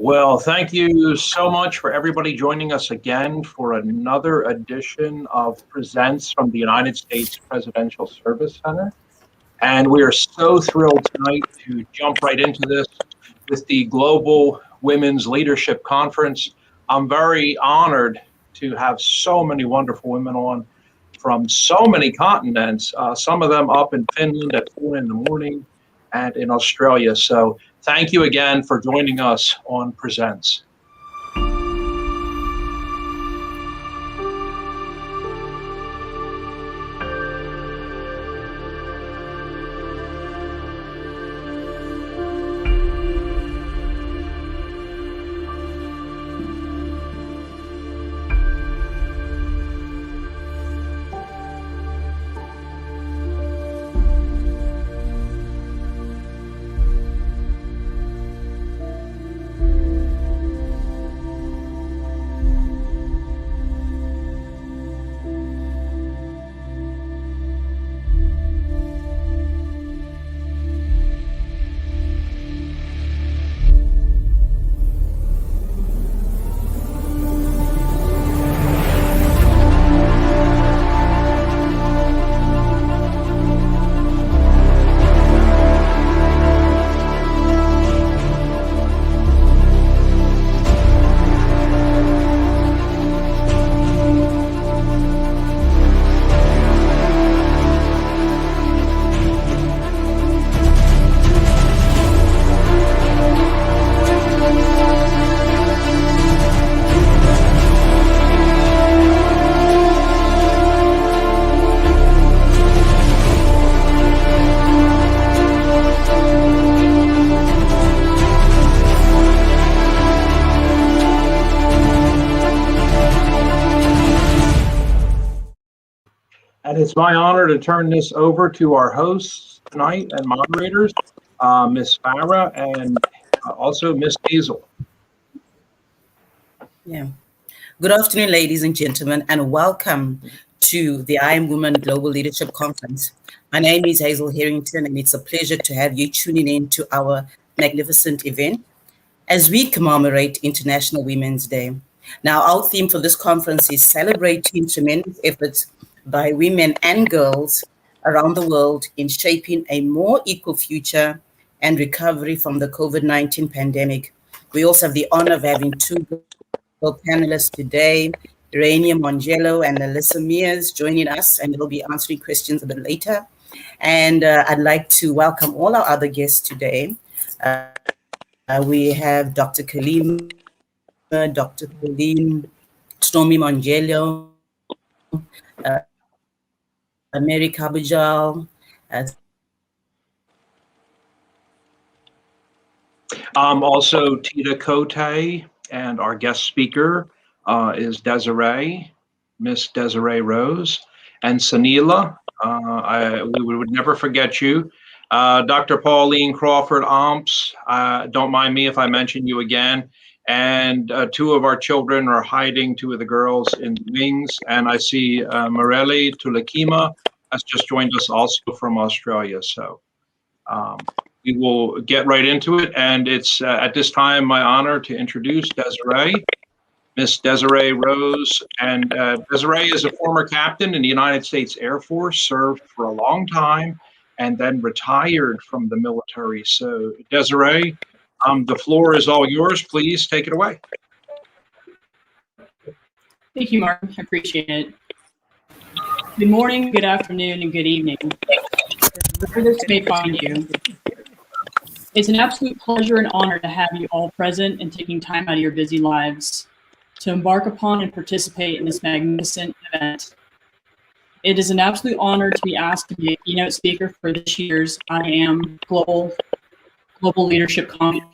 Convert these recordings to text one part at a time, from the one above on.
Well, thank you so much for everybody joining us again for another edition of Presents from the United States Presidential Service Center. And we are so thrilled tonight to jump right into this with the Global Women's Leadership Conference. I'm very honored to have so many wonderful women on from so many continents, some of them up in Finland at 4 in the morning and in Australia. So thank you again for joining us on Presents. And it's my honor to turn this over to our hosts tonight and moderators, Ms. Farah and also Ms. Hazel. Yeah. Good afternoon, ladies and gentlemen, and welcome to the I Am Woman Global Leadership Conference. My name is Hazel Harrington, and it's a pleasure to have you tuning in to our magnificent event as we commemorate International Women's Day. Now, our theme for this conference is celebrating tremendous efforts by women and girls around the world in shaping a more equal future and recovery from the COVID-19 pandemic. We also have the honor of having two panelists today, Rania Mongello and Alyssa Mears joining us, and they'll be answering questions a bit later. And I'd like to welcome all our other guests today. We have Dr. Kalima, Dr. Pauline, Stormy Mongello, Mary Kabujal. Also Tita Cote, and our guest speaker is Desiree, Miss Desiree Rose, and Sanila. We would never forget you. Dr. Pauline Crawford Omps, don't mind me if I mention you again. And two of our children are hiding, two of the girls in the wings. And I see Morelli Tulakima has just joined us also from Australia. So we will get right into it. And it's at this time my honor to introduce Desiree, Miss Desiree Rose. And Desiree is a former captain in the United States Air Force, served for a long time, and then retired from the military. So Desiree, the floor is all yours. Please take it away. Thank you, Mark. I appreciate it. Good morning, good afternoon, and good evening. Wherever this may find you, it's an absolute pleasure and honor to have you all present and taking time out of your busy lives to embark upon and participate in this magnificent event. It is an absolute honor to be asked to be a keynote speaker for this year's I Am Global Leadership Conference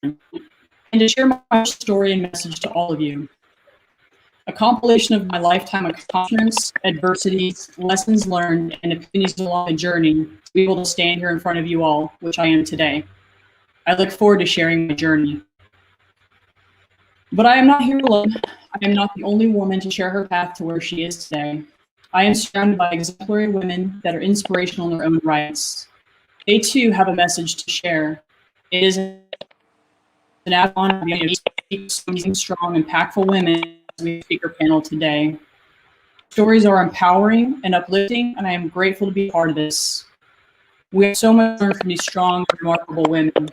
and to share my story and message to all of you. A compilation of my lifetime accomplishments, adversities, lessons learned, and opinions along the journey to be able to stand here in front of you all, which I am today. I look forward to sharing my journey. But I am not here alone. I am not the only woman to share her path to where she is today. I am surrounded by exemplary women that are inspirational in their own rights. They too have a message to share. It is an honor to be amazing, strong, impactful women as we speaker panel today. Stories are empowering and uplifting, and I am grateful to be part of this. We have so much to learn from these strong, remarkable women.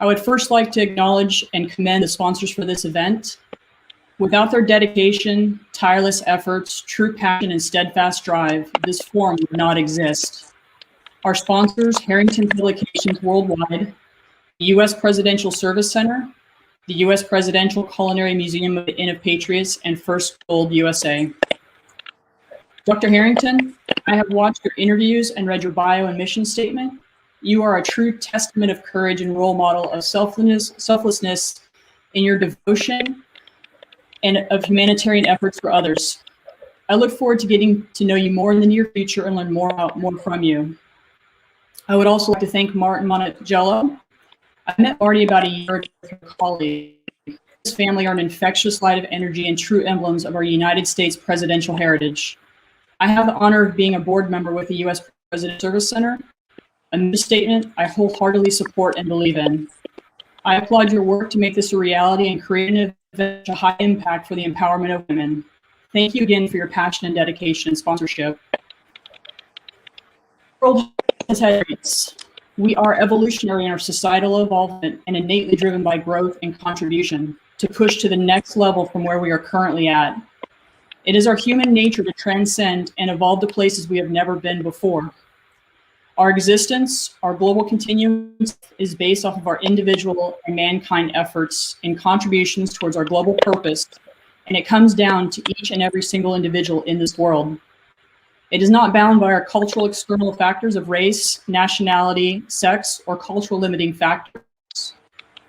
I would first like to acknowledge and commend the sponsors for this event. Without their dedication, tireless efforts, true passion, and steadfast drive, this forum would not exist. Our sponsors, Harrington Publications Worldwide, the U.S. Presidential Service Center, the U.S. Presidential Culinary Museum of the Inn of Patriots, and First Gold USA. Dr. Harrington, I have watched your interviews and read your bio and mission statement. You are a true testament of courage and role model of selflessness in your devotion and of humanitarian efforts for others. I look forward to getting to know you more in the near future and learn more from you. I would also like to thank Martin Monticello. I met Marty about a year ago with her colleague. His family are an infectious light of energy and true emblems of our United States presidential heritage. I have the honor of being a board member with the U.S. Presidential Service Center, a mission statement I wholeheartedly support and believe in. I applaud your work to make this a reality and create an event of high impact for the empowerment of women. Thank you again for your passion and dedication and sponsorship. The world has had traits. We are evolutionary in our societal involvement and innately driven by growth and contribution to push to the next level from where we are currently at. It is our human nature to transcend and evolve to places we have never been before. Our existence, our global continuum, is based off of our individual and mankind efforts and contributions towards our global purpose, and it comes down to each and every single individual in this world. It is not bound by our cultural external factors of race, nationality, sex, or cultural limiting factors.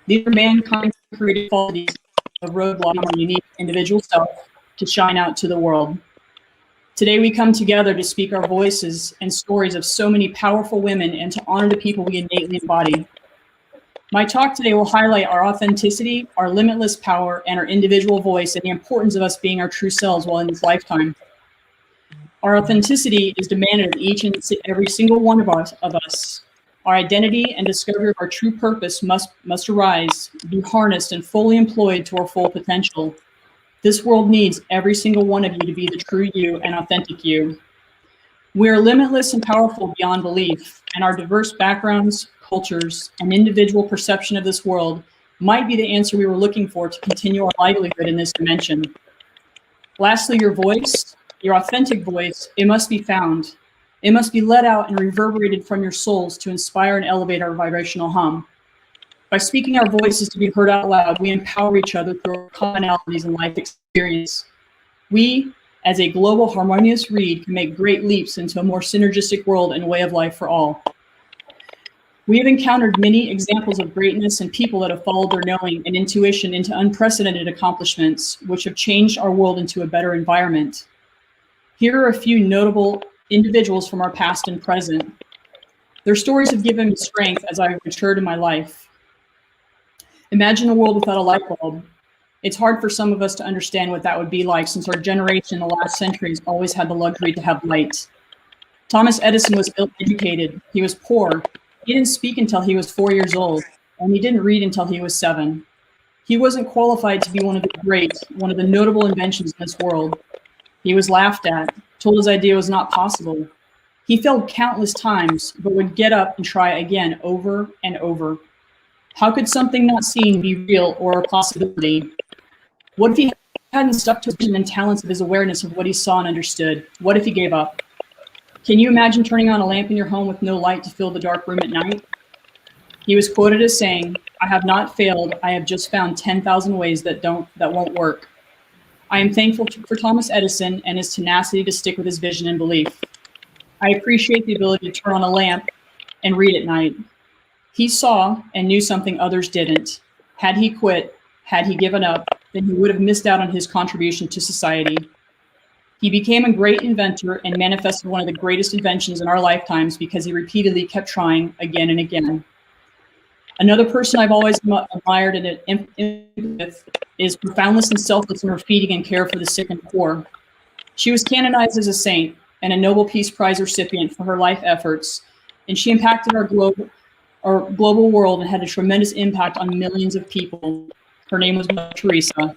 These are mankind's created qualities of roadblock our unique individual self to shine out to the world. Today we come together to speak our voices and stories of so many powerful women and to honor the people we innately embody. My talk today will highlight our authenticity, our limitless power, and our individual voice, and the importance of us being our true selves while in this lifetime. Our authenticity is demanded of each and every single one of us. Our identity and discovery of our true purpose must arise, be harnessed, and fully employed to our full potential. This world needs every single one of you to be the true you and authentic you. We are limitless and powerful beyond belief, and our diverse backgrounds, cultures, and individual perception of this world might be the answer we were looking for to continue our livelihood in this dimension. Lastly, your voice, your authentic voice, it must be found. It must be let out and reverberated from your souls to inspire and elevate our vibrational hum. By speaking our voices to be heard out loud, we empower each other through our commonalities and life experience. We, as a global harmonious reed, can make great leaps into a more synergistic world and way of life for all. We have encountered many examples of greatness and people that have followed their knowing and intuition into unprecedented accomplishments, which have changed our world into a better environment. Here are a few notable individuals from our past and present. Their stories have given me strength as I have matured in my life. Imagine a world without a light bulb. It's hard for some of us to understand what that would be like, since our generation in the last century has always had the luxury to have light. Thomas Edison was ill-educated. He was poor. He didn't speak until he was 4 years old, and he didn't read until he was 7. He wasn't qualified to be one of the great, one of the notable inventions in this world. He was laughed at, told his idea was not possible. He failed countless times, but would get up and try again over and over. How could something not seen be real or a possibility? What if he hadn't stuck to his vision and talents of his awareness of what he saw and understood? What if he gave up? Can you imagine turning on a lamp in your home with no light to fill the dark room at night? He was quoted as saying, "I have not failed. I have just found 10,000 ways that won't work." I am thankful for Thomas Edison and his tenacity to stick with his vision and belief. I appreciate the ability to turn on a lamp and read at night. He saw and knew something others didn't. Had he quit, had he given up, then he would have missed out on his contribution to society. He became a great inventor and manifested one of the greatest inventions in our lifetimes because he repeatedly kept trying again and again. Another person I've always admired and empathed with is profoundness and selfless in her feeding and care for the sick and poor. She was canonized as a saint and a Nobel Peace Prize recipient for her life efforts, and she impacted our globe our global world and had a tremendous impact on millions of people. Her name was Mother Teresa.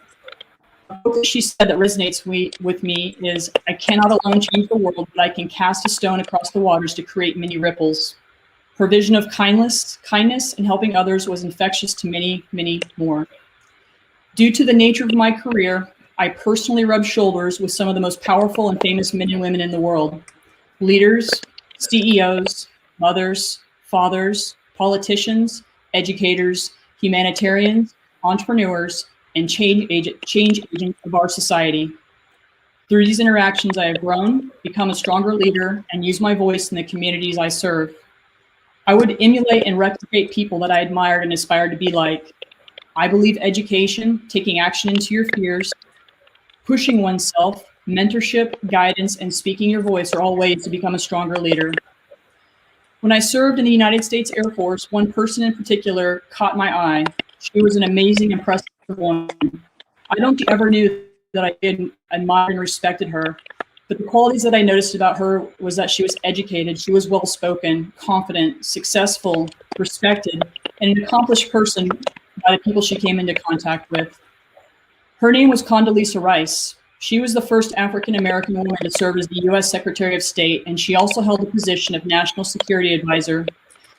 A quote that she said that resonates with me is, "I cannot alone change the world, but I can cast a stone across the waters to create many ripples." Her vision of kindness and helping others was infectious to many, many more. Due to the nature of my career, I personally rubbed shoulders with some of the most powerful and famous men and women in the world. Leaders, CEOs, mothers, fathers, politicians, educators, humanitarians, entrepreneurs, and change agents of our society. Through these interactions, I have grown, become a stronger leader, and use my voice in the communities I serve. I would emulate and replicate people that I admired and aspired to be like. I believe education, taking action into your fears, pushing oneself, mentorship, guidance, and speaking your voice are all ways to become a stronger leader. When I served in the United States Air Force, one person in particular caught my eye. She was an amazing, impressive woman. I don't think I ever knew that I did admire and respected her, but the qualities that I noticed about her was that she was educated, she was well-spoken, confident, successful, respected, and an accomplished person by the people she came into contact with. Her name was Condoleezza Rice. She was the first African-American woman to serve as the U.S. Secretary of State, and she also held the position of National Security Advisor.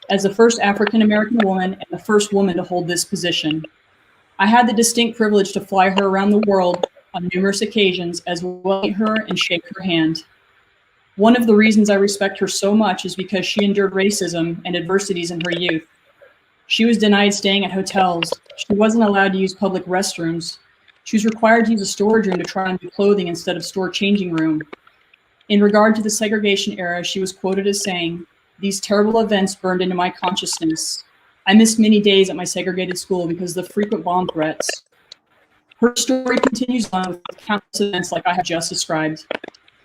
As the first African-American woman and the first woman to hold this position, I had the distinct privilege to fly her around the world on numerous occasions, as well as meet her and shake her hand. One of the reasons I respect her so much is because she endured racism and adversities in her youth. She was denied staying at hotels. She wasn't allowed to use public restrooms. She was required to use a storage room to try on new clothing instead of store changing room. In regard to the segregation era, she was quoted as saying, "These terrible events burned into my consciousness. I missed many days at my segregated school because of the frequent bomb threats." Her story continues on with countless events like I have just described.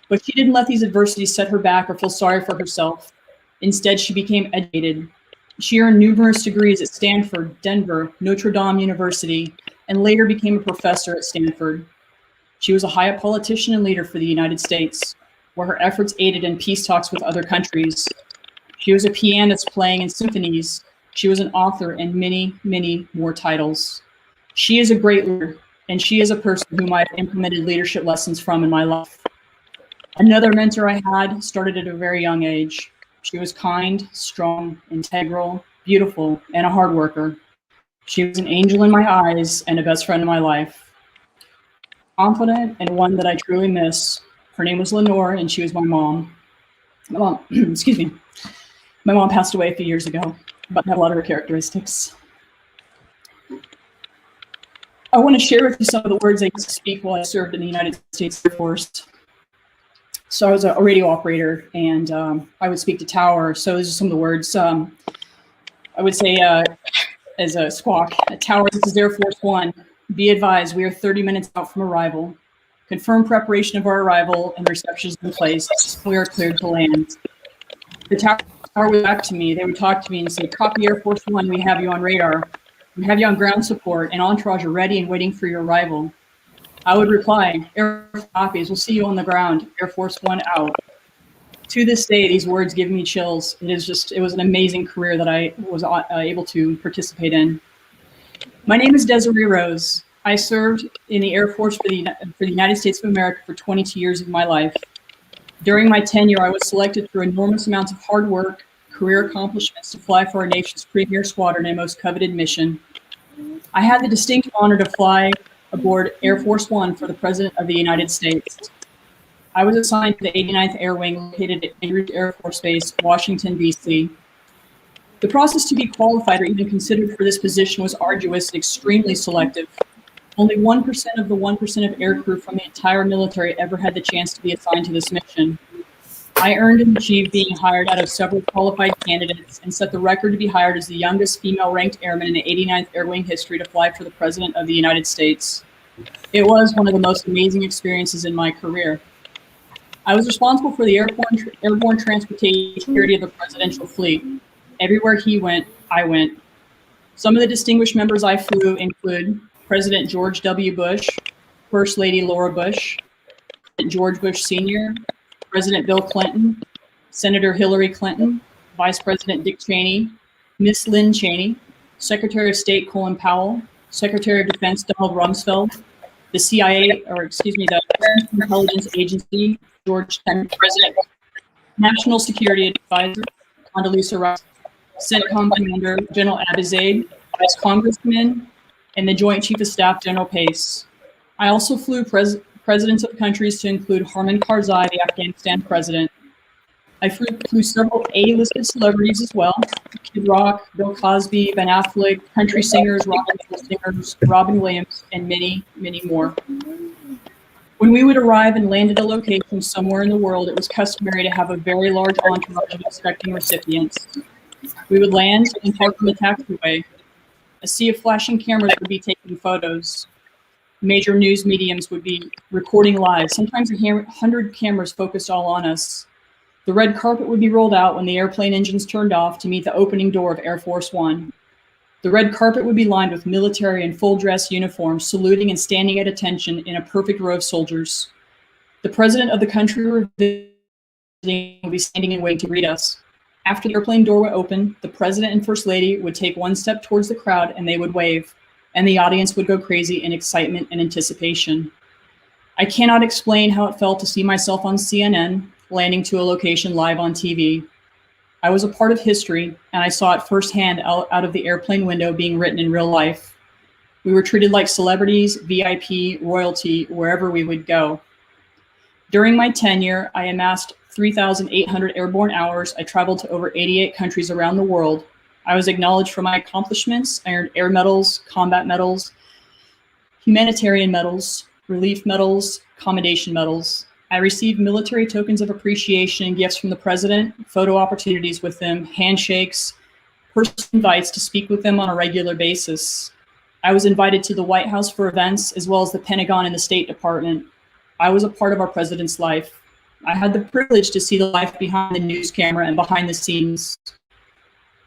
But she didn't let these adversities set her back or feel sorry for herself. Instead, she became educated. She earned numerous degrees at Stanford, Denver, Notre Dame University, and later became a professor at Stanford. She was a high politician and leader for the United States, where her efforts aided in peace talks with other countries. She was a pianist playing in symphonies. She was an author and many, many more titles. She is a great leader, and she is a person whom I have implemented leadership lessons from in my life. Another mentor I had started at a very young age. She was kind, strong, integral, beautiful, and a hard worker. She was an angel in my eyes and a best friend in my life. Confident and one that I truly miss. Her name was Lenore, and she was my mom. Excuse me. My mom passed away a few years ago, but had a lot of her characteristics. I want to share with you some of the words I used to speak while I served in the United States Air Force. So I was a radio operator, and I would speak to tower. So these are some of the words. I would say as a squawk, tower, this is Air Force One. Be advised, we are 30 minutes out from arrival. Confirm preparation of our arrival and reception is in place. We are cleared to land. The tower would back to me. They would talk to me and say, "Copy Air Force One, we have you on radar. We have you on ground support, and entourage are ready and waiting for your arrival." I would reply, "Air Force copies, we'll see you on the ground. Air Force One out." To this day, these words give me chills. It was an amazing career that I was able to participate in. My name is Desiree Rose. I served in the Air Force for the United States of America for 22 years of my life. During my tenure, I was selected through enormous amounts of hard work, career accomplishments to fly for our nation's premier squadron and most coveted mission. I had the distinct honor to fly aboard Air Force One for the President of the United States. I was assigned to the 89th Air Wing located at Andrews Air Force Base, Washington, D.C. The process to be qualified or even considered for this position was arduous and extremely selective. Only 1% of the 1% of aircrew from the entire military ever had the chance to be assigned to this mission. I earned and achieved being hired out of several qualified candidates and set the record to be hired as the youngest female ranked airman in the 89th Air Wing history to fly for the President of the United States. It was one of the most amazing experiences in my career. I was responsible for the airborne transportation security of the presidential fleet. Everywhere he went, I went. Some of the distinguished members I flew include President George W. Bush, First Lady Laura Bush, President George Bush Sr., President Bill Clinton, Senator Hillary Clinton, Vice President Dick Cheney, Miss Lynn Cheney, Secretary of State Colin Powell, Secretary of Defense Donald Rumsfeld, the CIA, the Defense Intelligence Agency, George Tenet, President, National Security Advisor, Condoleezza Rice, CENTCOM Commander General Abizaid, Vice Congressman, and the Joint Chief of Staff General Pace. I also flew presidents of countries to include Harman Karzai, the Afghanistan president. I flew several A-listed celebrities as well: Kid Rock, Bill Cosby, Ben Affleck, country singers, Robin Williams, and many, many more. When we would arrive and land at a location somewhere in the world, it was customary to have a very large entourage of expecting recipients. We would land and park in the taxiway. A sea of flashing cameras would be taking photos. Major news mediums would be recording live, sometimes 100 cameras focused all on us. The red carpet would be rolled out when the airplane engines turned off to meet the opening door of Air Force One. The red carpet would be lined with military and full dress uniforms, saluting and standing at attention in a perfect row of soldiers. The president of the country we're visiting would be standing and waiting to greet us. After the airplane door would open, the president and first lady would take one step towards the crowd and they would wave, and the audience would go crazy in excitement and anticipation. I cannot explain how it felt to see myself on CNN, landing to a location live on TV. I was a part of history, and I saw it firsthand out of the airplane window being written in real life. We were treated like celebrities, VIP, royalty, wherever we would go. During my tenure, I amassed 3,800 airborne hours. I traveled to over 88 countries around the world. I was acknowledged for my accomplishments. I earned air medals, combat medals, humanitarian medals, relief medals, commendation medals. I received military tokens of appreciation and gifts from the president, photo opportunities with them, handshakes, personal invites to speak with them on a regular basis. I was invited to the White House for events, as well as the Pentagon and the State Department. I was a part of our president's life. I had the privilege to see the life behind the news camera and behind the scenes.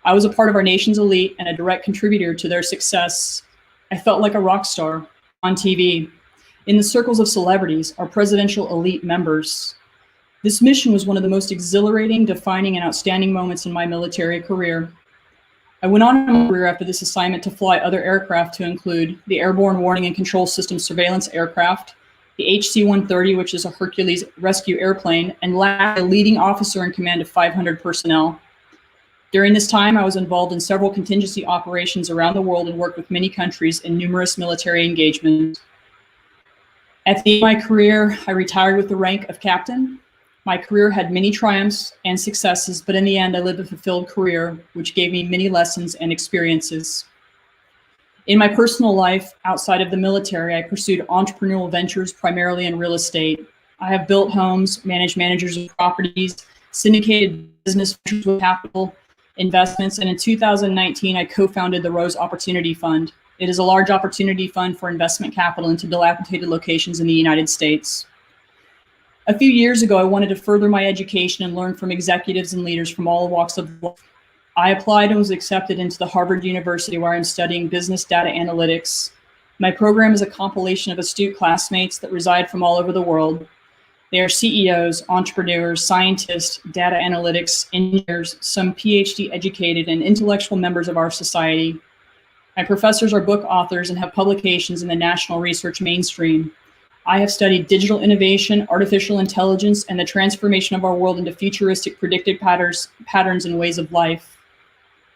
I was a part of our nation's elite and a direct contributor to their success. I felt like a rock star on TV, in the circles of celebrities, our presidential elite members. This mission was one of the most exhilarating, defining, and outstanding moments in my military career. I went on in my career after this assignment to fly other aircraft, to include the Airborne Warning and Control System Surveillance Aircraft, the HC-130, which is a Hercules rescue airplane, and a leading officer in command of 500 personnel. During this time, I was involved in several contingency operations around the world and worked with many countries in numerous military engagements. At the end of my career, I retired with the rank of captain. My career had many triumphs and successes, but in the end, I lived a fulfilled career, which gave me many lessons and experiences. In my personal life, outside of the military, I pursued entrepreneurial ventures, primarily in real estate. I have built homes, managed managers of properties, syndicated business ventures with capital investments, and in 2019, I co-founded the Rose Opportunity Fund. It is a large opportunity fund for investment capital into dilapidated locations in the United States. A few years ago, I wanted to further my education and learn from executives and leaders from all walks of life. I applied and was accepted into the Harvard University, where I'm studying business data analytics. My program is a compilation of astute classmates that reside from all over the world. They are CEOs, entrepreneurs, scientists, data analytics, engineers, some PhD educated, and intellectual members of our society. My professors are book authors and have publications in the national research mainstream. I have studied digital innovation, artificial intelligence, and the transformation of our world into futuristic predicted patterns and ways of life.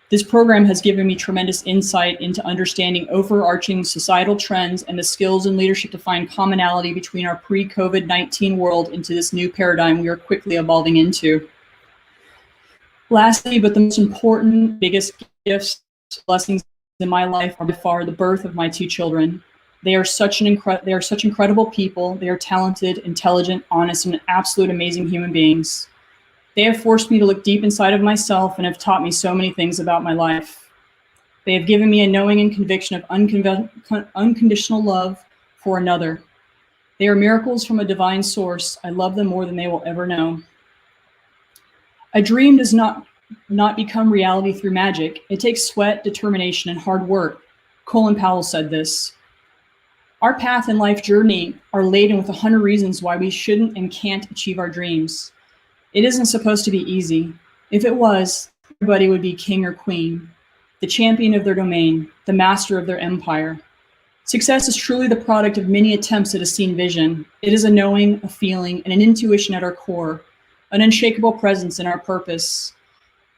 This program has given me tremendous insight into understanding overarching societal trends and the skills and leadership to find commonality between our pre-COVID-19 world into this new paradigm we are quickly evolving into. Lastly, but the most important, biggest gifts, blessings in my life are by far the birth of my two children. They are such incredible people. They are talented, intelligent, honest, and absolute amazing human beings. They have forced me to look deep inside of myself and have taught me so many things about my life. They have given me a knowing and conviction of unconditional love for another. They are miracles from a divine source. I love them more than they will ever know. A dream does not become reality through magic. It takes sweat, determination, and hard work. Colin Powell said this. Our path and life journey are laden with 100 reasons why we shouldn't and can't achieve our dreams. It isn't supposed to be easy. If it was, everybody would be king or queen. the champion of their domain, the master of their empire. Success is truly the product of many attempts at a seen vision. It is a knowing, a feeling, and an intuition at our core, an unshakable presence in our purpose.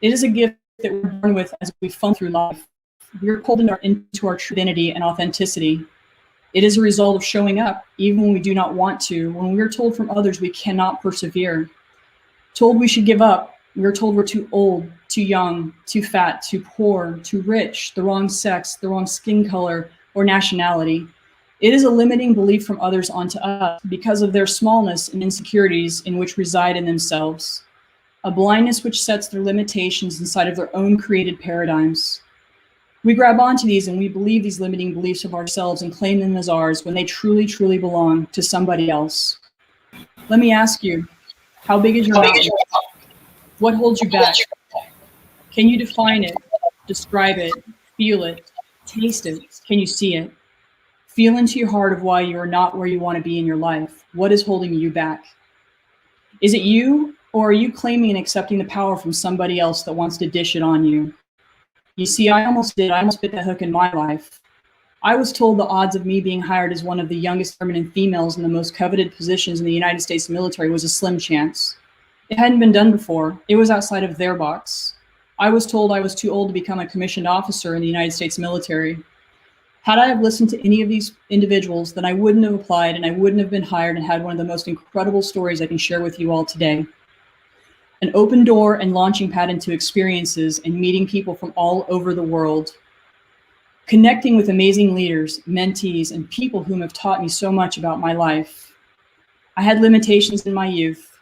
It is a gift that we're born with as we funnel through life. We are pulled into our true identity and authenticity. It is a result of showing up, even when we do not want to, when we are told from others we cannot persevere. Told we should give up, we are told we're too old, too young, too fat, too poor, too rich, the wrong sex, the wrong skin color, or nationality. It is a limiting belief from others onto us because of their smallness and insecurities in which reside in themselves. A blindness which sets their limitations inside of their own created paradigms. We grab onto these and we believe these limiting beliefs of ourselves and claim them as ours when they truly, truly belong to somebody else. Let me ask you, how big is your mountain? What holds you back? Can you define it, describe it, feel it, taste it? Can you see it? Feel into your heart of why you are not where you want to be in your life. What is holding you back? Is it you, or are you claiming and accepting the power from somebody else that wants to dish it on you? You see, I almost bit that hook in my life. I was told the odds of me being hired as one of the youngest feminine females in the most coveted positions in the United States military was a slim chance. It hadn't been done before. It was outside of their box. I was told I was too old to become a commissioned officer in the United States military. Had I have listened to any of these individuals, then I wouldn't have applied and I wouldn't have been hired and had one of the most incredible stories I can share with you all today. An open door and launching pad into experiences and meeting people from all over the world. Connecting with amazing leaders, mentees, and people whom have taught me so much about my life. I had limitations in my youth.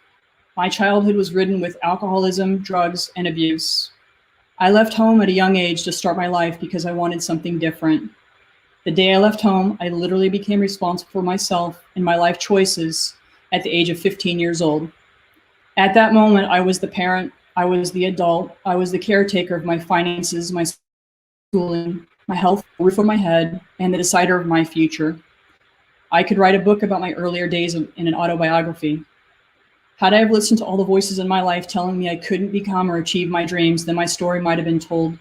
My childhood was ridden with alcoholism, drugs, and abuse. I left home at a young age to start my life because I wanted something different. The day I left home, I literally became responsible for myself and my life choices at the age of 15 years old. At that moment, I was the parent, I was the adult, I was the caretaker of my finances, my schooling, my health, the roof over my head, and the decider of my future. I could write a book about my earlier days in an autobiography. Had I have listened to all the voices in my life telling me I couldn't become or achieve my dreams, then my story might have been told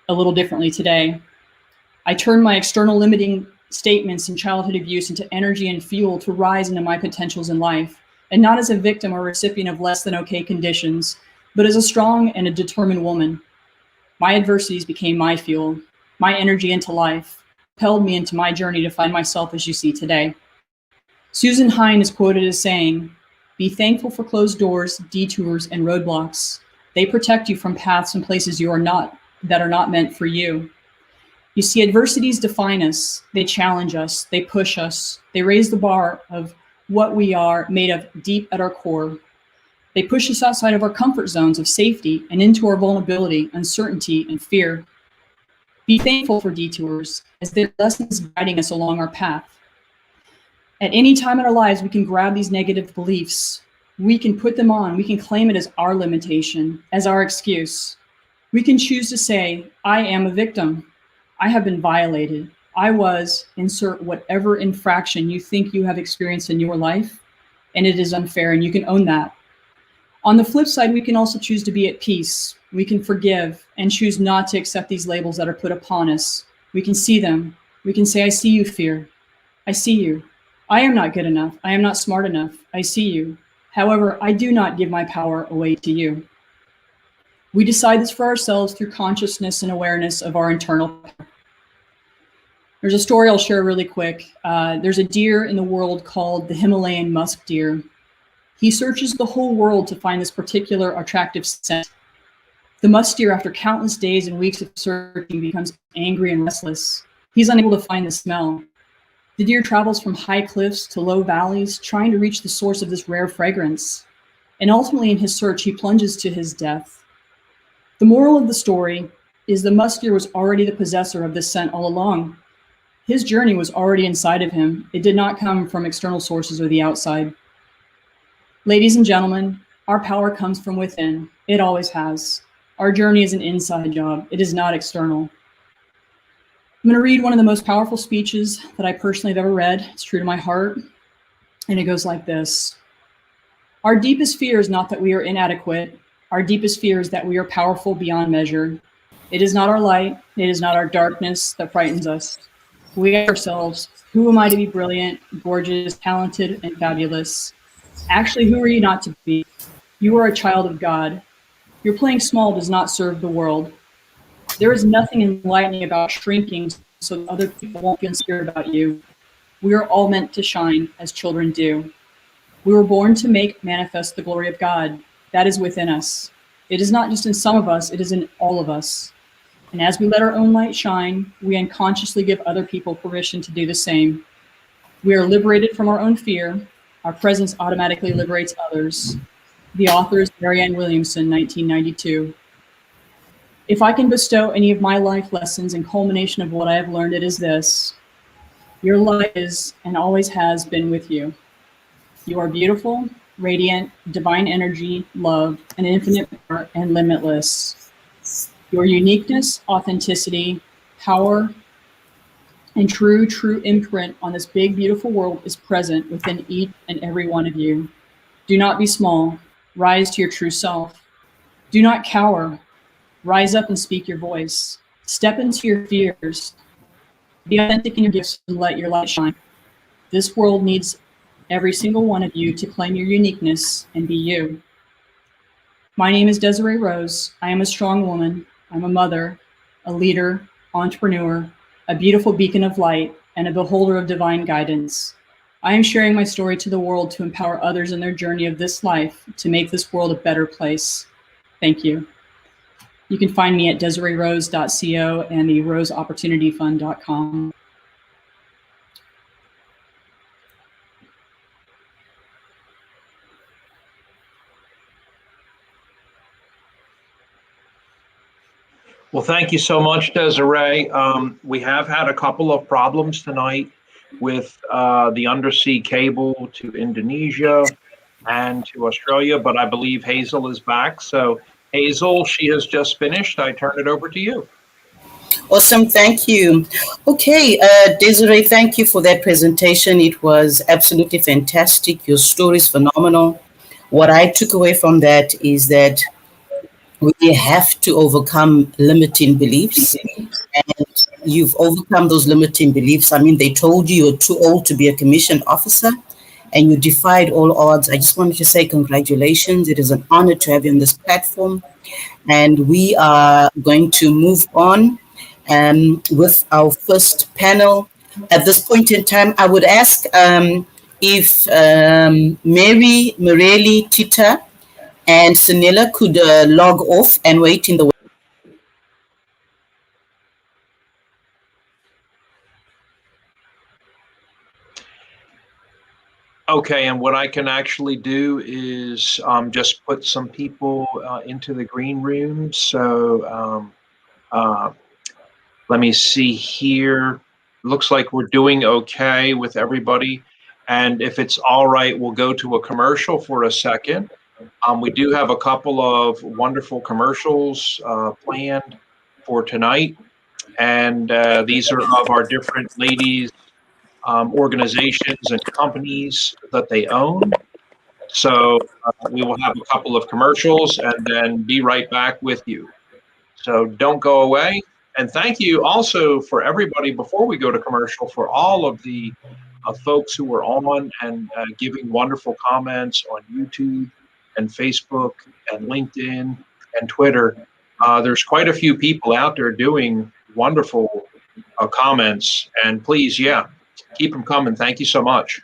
a little differently today. I turned my external limiting statements and childhood abuse into energy and fuel to rise into my potentials in life, and not as a victim or recipient of less than okay conditions, but as a strong and a determined woman. My adversities became my fuel, my energy into life, propelled me into my journey to find myself as you see today. Susan Hine is quoted as saying, "Be thankful for closed doors, detours, and roadblocks. They protect you from paths and places that are not meant for you." You see, adversities define us. They challenge us. They push us. They raise the bar of what we are made of deep at our core. They push us outside of our comfort zones of safety and into our vulnerability, uncertainty, and fear. Be thankful for detours, as they're lessons guiding us along our path. At any time in our lives, we can grab these negative beliefs. We can put them on. We can claim it as our limitation, as our excuse. We can choose to say, I am a victim. I have been violated. I was, insert whatever infraction you think you have experienced in your life, and it is unfair, and you can own that. On the flip side, we can also choose to be at peace. We can forgive and choose not to accept these labels that are put upon us. We can see them. We can say, I see you, fear. I see you. I am not good enough. I am not smart enough. I see you. However, I do not give my power away to you. We decide this for ourselves through consciousness and awareness of our internal power. There's a story I'll share really quick. There's a deer in the world called the Himalayan musk deer. He searches the whole world to find this particular attractive scent. The musk deer, after countless days and weeks of searching, becomes angry and restless. He's unable to find the smell. The deer travels from high cliffs to low valleys, trying to reach the source of this rare fragrance. And ultimately, in his search, he plunges to his death. The moral of the story is the musk deer was already the possessor of this scent all along. His journey was already inside of him. It did not come from external sources or the outside. Ladies and gentlemen, our power comes from within. It always has. Our journey is an inside job. It is not external. I'm going to read one of the most powerful speeches that I personally have ever read. It's true to my heart. And it goes like this. Our deepest fear is not that we are inadequate. Our deepest fear is that we are powerful beyond measure. It is not our light, it is not our darkness that frightens us. We ask ourselves, who am I to be brilliant, gorgeous, talented, and fabulous? Actually, who are you not to be? You are a child of God. Your playing small does not serve the world. There is nothing enlightening about shrinking so that other people won't feel insecure about you. We are all meant to shine as children do. We were born to make manifest the glory of God. That is within us. It is not just in some of us, it is in all of us. And as we let our own light shine, we unconsciously give other people permission to do the same. We are liberated from our own fear. Our presence automatically liberates others. The author is Marianne Williamson, 1992. If I can bestow any of my life lessons and culmination of what I have learned, it is this. Your life is and always has been with you. You are beautiful, radiant, divine energy, love, and infinite power and limitless. Your uniqueness, authenticity, power, and true imprint on this big, beautiful world is present within each and every one of you. Do not be small. Rise to your true self. Do not cower. Rise up and speak your voice. Step into your fears. Be authentic in your gifts and let your light shine. This world needs every single one of you to claim your uniqueness and be you. My name is Desiree Rose. I am a strong woman. I'm a mother, a leader, entrepreneur, a beautiful beacon of light, and a beholder of divine guidance. I am sharing my story to the world to empower others in their journey of this life to make this world a better place. Thank you. You can find me at DesireeRose.co and the roseopportunityfund.com. Well, thank you so much, Desiree. We have had a couple of problems tonight with the undersea cable to Indonesia and to Australia, but I believe Hazel is back. So Hazel, she has just finished. I turn it over to you. Awesome, thank you. Okay, Desiree, thank you for that presentation. It was absolutely fantastic. Your story is phenomenal. What I took away from that is that we have to overcome limiting beliefs, and you've overcome those limiting beliefs. I mean, they told you you're too old to be a commissioned officer, and you defied all odds. I just wanted to say congratulations. It is an honor to have you on this platform, and we are going to move on with our first panel. At this point in time, I would ask if Mary, Morelli, Tita, and Sunila could log off and wait in the. Okay, and what I can actually do is just put some people into the green room. So let me see here. Looks like we're doing okay with everybody. And if it's all right, we'll go to a commercial for a second. We do have a couple of wonderful commercials planned for tonight. And these are of our different ladies' organizations and companies that they own. So we will have a couple of commercials and then be right back with you. So don't go away. And thank you also for everybody, before we go to commercial, for all of the folks who were on and giving wonderful comments on YouTube and Facebook and LinkedIn and Twitter. There's quite a few people out there doing wonderful comments. And please, yeah, keep them coming. Thank you so much.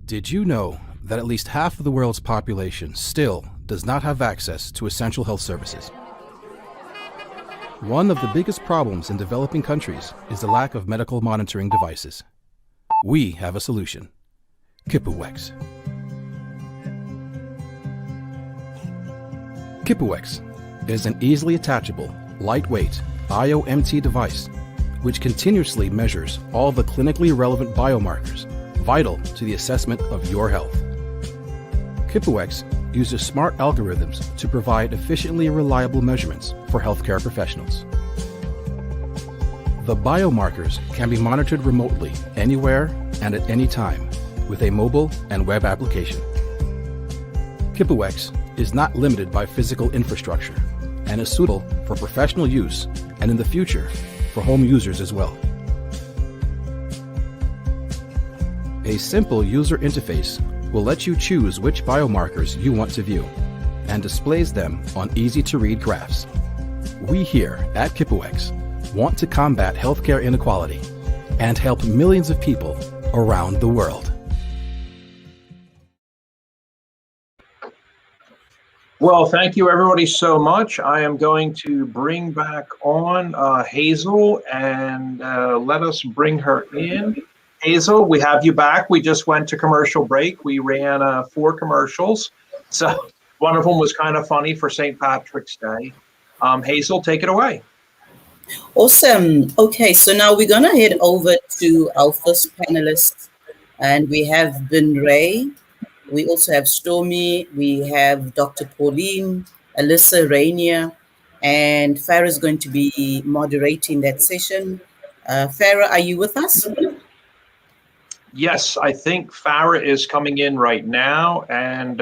Did you know that at least half of the world's population still does not have access to essential health services? One of the biggest problems in developing countries is the lack of medical monitoring devices. We have a solution. Kipuwex. Kipuwex is an easily attachable, lightweight IOMT device which continuously measures all the clinically relevant biomarkers vital to the assessment of your health. Kipuwex uses smart algorithms to provide efficiently reliable measurements for healthcare professionals. The biomarkers can be monitored remotely, anywhere and at any time, with a mobile and web application. Kipuwex is not limited by physical infrastructure and is suitable for professional use and in the future for home users as well. A simple user interface will let you choose which biomarkers you want to view and displays them on easy-to-read graphs. We here at Kipuwex want to combat healthcare inequality and help millions of people around the world. Well, thank you everybody so much. I am going to bring back on Hazel and let us bring her in. Hazel, we have you back. We just went to commercial break. We ran 4 commercials. So one of them was kind of funny for St. Patrick's Day. Hazel, take it away. Awesome. Okay, so now we're going to head over to our first panelist. And we have Ben Ray. We also have Stormy. We have Dr. Pauline, Alyssa Rainier, and Farah is going to be moderating that session. Farah, are you with us? Yes, I think Farah is coming in right now, and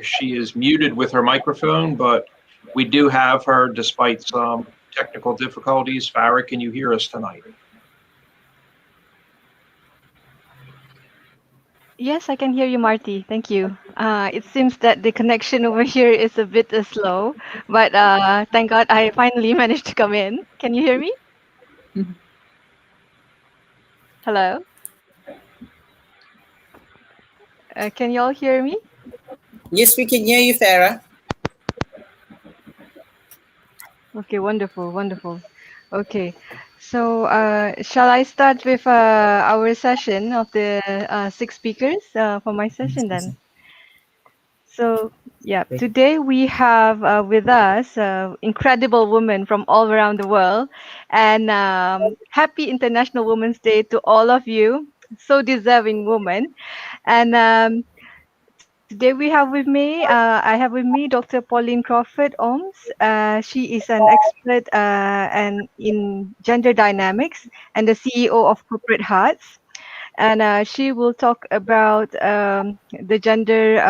she is muted with her microphone, but we do have her despite some technical difficulties. Farah, can you hear us tonight? Yes, I can hear you, Marty. Thank you. It seems that the connection over here is a bit slow, but thank God I finally managed to come in. Can you hear me? Hello? Can you all hear me? Yes, we can hear you, Farah. Okay, wonderful, wonderful. Okay, so shall I start with our session of the 6 speakers for my session then? So, yeah, today we have with us incredible women from all around the world, and happy International Women's Day to all of you, so deserving women. And today we have with me, I have with me Dr. Pauline Crawford Ohms. She is an expert and in gender dynamics and the CEO of Corporate Hearts. And she will talk about the gender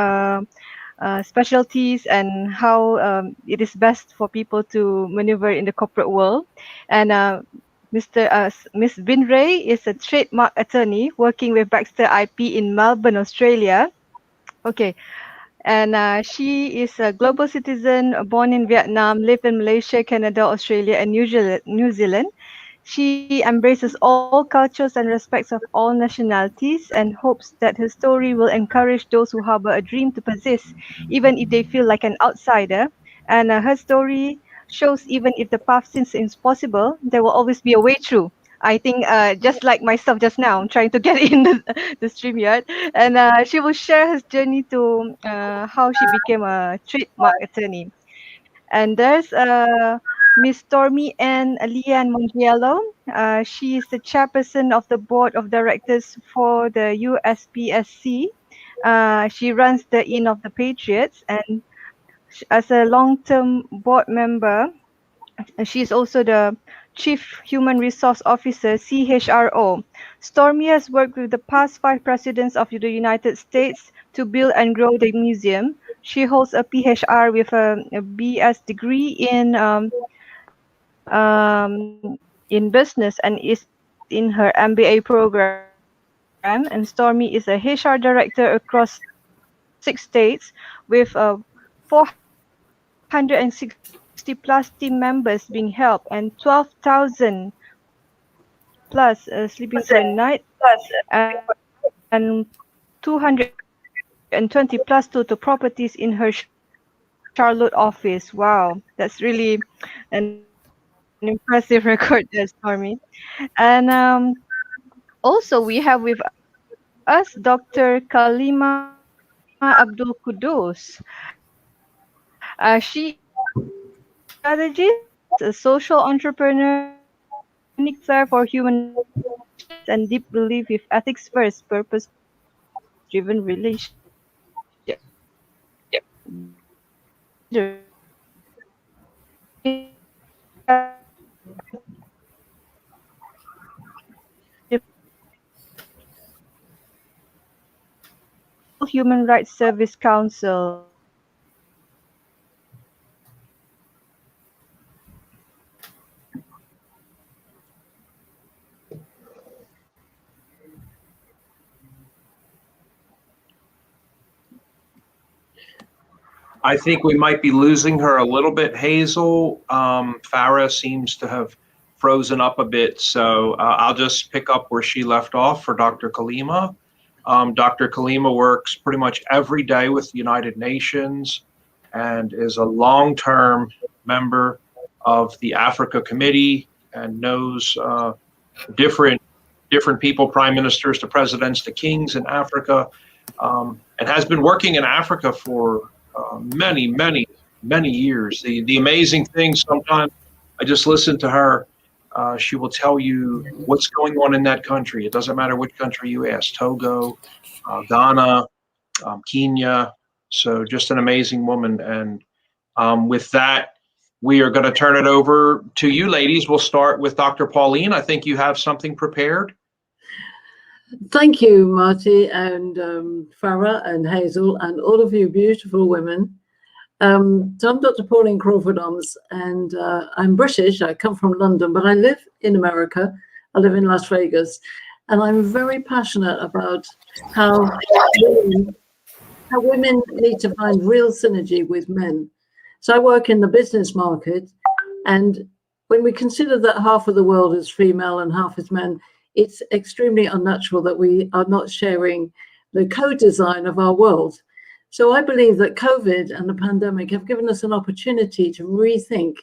specialties and how it is best for people to maneuver in the corporate world. And Miss Bin Ray is a trademark attorney working with Baxter IP in Melbourne, Australia. Okay. And she is a global citizen, born in Vietnam, lived in Malaysia, Canada, Australia, and New Zealand. She embraces all cultures and respects of all nationalities and hopes that her story will encourage those who harbor a dream to persist, even if they feel like an outsider. And her story shows even if the path seems impossible, there will always be a way through. I think just like myself just now, trying to get in the StreamYard. And she will share her journey to how she became a trademark attorney. And there's Miss Stormy Ann Leanne Mongiello. She is the chairperson of the board of directors for the USPSC. She runs the Inn of the Patriots, and as a long-term board member, she's also the Chief Human Resource Officer, CHRO. Stormy has worked with the past 5 presidents of the United States to build and grow the museum. She holds a PhD with a BS degree in business and is in her MBA program. And Stormy is a HR director across 6 states with 460 plus team members being helped and 12,000 plus sleeping per night and 220 plus total properties in her Charlotte office. Wow, that's really an amazing impressive record there, Stormy. And also we have with us Dr. Kalima Abdul Kudus. She is a strategist, a social entrepreneur, a unique desire for human rights, and deep belief with ethics first, purpose-driven relationship. Dr. Kalima Human Rights Service Council. I think we might be losing her a little bit, Hazel. Farah seems to have frozen up a bit, so I'll just pick up where she left off for Dr. Kalima. Dr. Kalima works pretty much every day with the United Nations and is a long-term member of the Africa Committee and knows different people, prime ministers to presidents to kings in Africa, and has been working in Africa for many years. The amazing thing, sometimes I just listen to her. She will tell you what's going on in that country. It doesn't matter which country you ask, Togo, Ghana, Kenya. So just an amazing woman. And with that, we are going to turn it over to you, ladies. We'll start with Dr. Pauline. I think you have something prepared. Thank you, Marty and Farah and Hazel and all of you beautiful women. So I'm Dr. Pauline Crawford-Oms, and I'm British. I come from London, but I live in America. I live in Las Vegas, and I'm very passionate about how women need to find real synergy with men. So I work in the business market, and when we consider that half of the world is female and half is men, it's extremely unnatural that we are not sharing the co-design of our world. So I believe that COVID and the pandemic have given us an opportunity to rethink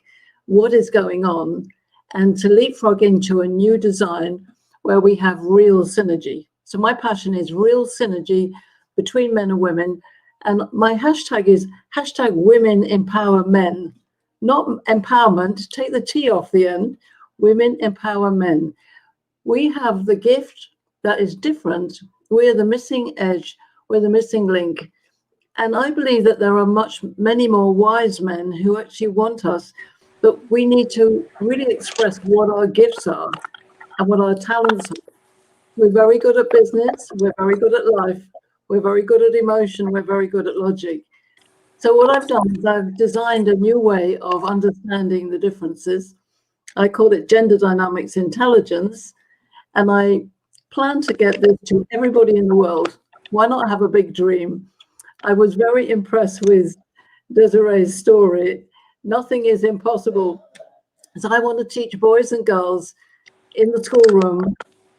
what is going on and to leapfrog into a new design where we have real synergy. So my passion is real synergy between men and women. And my hashtag is hashtag women empower men, not empowerment. Take the T off the end. Women empower men. We have the gift that is different. We're the missing edge. We're the missing link. And I believe that there are many more wise men who actually want us, but we need to really express what our gifts are and what our talents are. We're very good at business. We're very good at life. We're very good at emotion. We're very good at logic. So what I've done is I've designed a new way of understanding the differences. I call it gender dynamics intelligence. And I plan to get this to everybody in the world. Why not have a big dream? I was very impressed with Desiree's story. Nothing is impossible. So I want to teach boys and girls in the schoolroom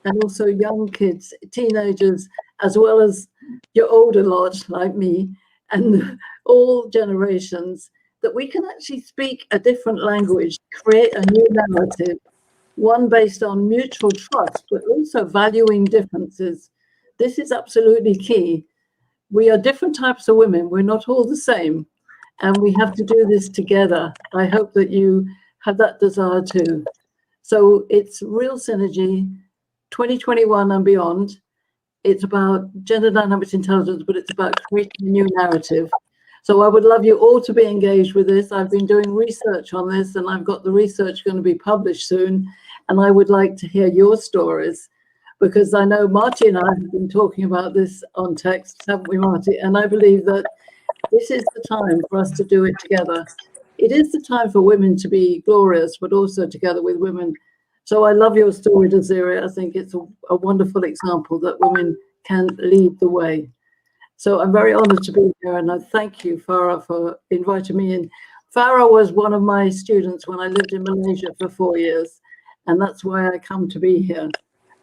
and also young kids, teenagers, as well as your older lot like me and all generations, that we can actually speak a different language, create a new narrative, one based on mutual trust, but also valuing differences. This is absolutely key. We are different types of women. We're not all the same. And we have to do this together. I hope that you have that desire too. So it's real synergy, 2021 and beyond. It's about gender dynamics intelligence, but it's about creating a new narrative. So I would love you all to be engaged with this. I've been doing research on this, and I've got the research going to be published soon. And I would like to hear your stories, because I know Marty and I have been talking about this on text, haven't we, Marty? And I believe that this is the time for us to do it together. It is the time for women to be glorious, but also together with women. So I love your story, Desiree. I think it's a wonderful example that women can lead the way. So I'm very honored to be here, and I thank you, Farah, for inviting me in. Farah was one of my students when I lived in Malaysia for 4 years, and that's why I come to be here.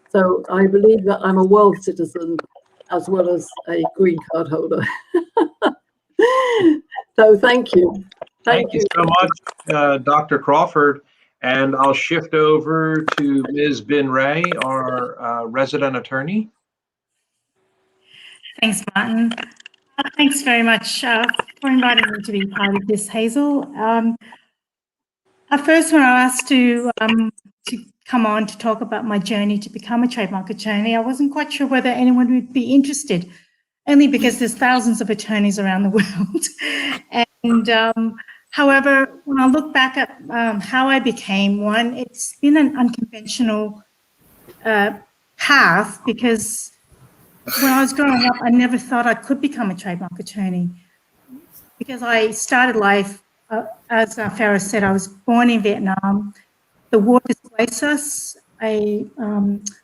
So I believe that I'm a world citizen as well as a green card holder. So thank you. Thank you so much, Dr. Crawford. And I'll shift over to Ms. Bin Ray, our resident attorney. Thanks, Martin. Thanks very much for inviting me to be part of this, Hazel. At first, when I was asked to come on to talk about my journey to become a trademark attorney, I wasn't quite sure whether anyone would be interested, only because there's thousands of attorneys around the world. And however, when I look back at how I became one, it's been an unconventional path, because when I was growing up, I never thought I could become a trademark attorney, because I started life, as Farah said, I was born in Vietnam. The war displaced us. I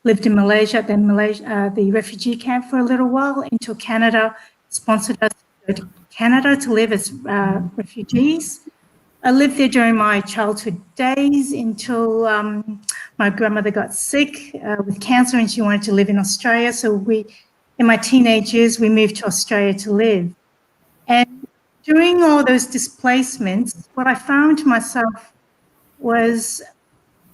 lived in Malaysia, then the refugee camp for a little while, until Canada sponsored us to go to Canada to live as refugees. I lived there during my childhood days until my grandmother got sick with cancer, and she wanted to live in Australia. So in my teenage years, we moved to Australia to live. And during all those displacements, what I found myself was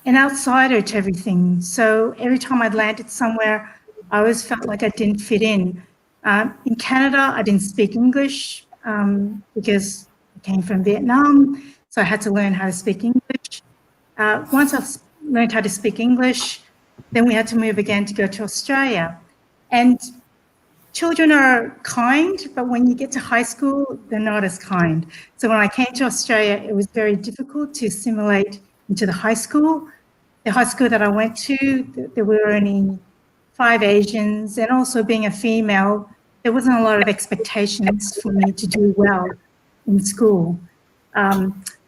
an outsider to everything. So every time I'd landed somewhere, I always felt like I didn't fit in. In Canada, I didn't speak English because I came from Vietnam, so I had to learn how to speak English. Once I learned how to speak English, then we had to move again to go to Australia. And children are kind, but when you get to high school, they're not as kind. So when I came to Australia, it was very difficult to assimilate into the high school. The high school that I went to, there were only 5 Asians, and also being a female, there wasn't a lot of expectations for me to do well in school.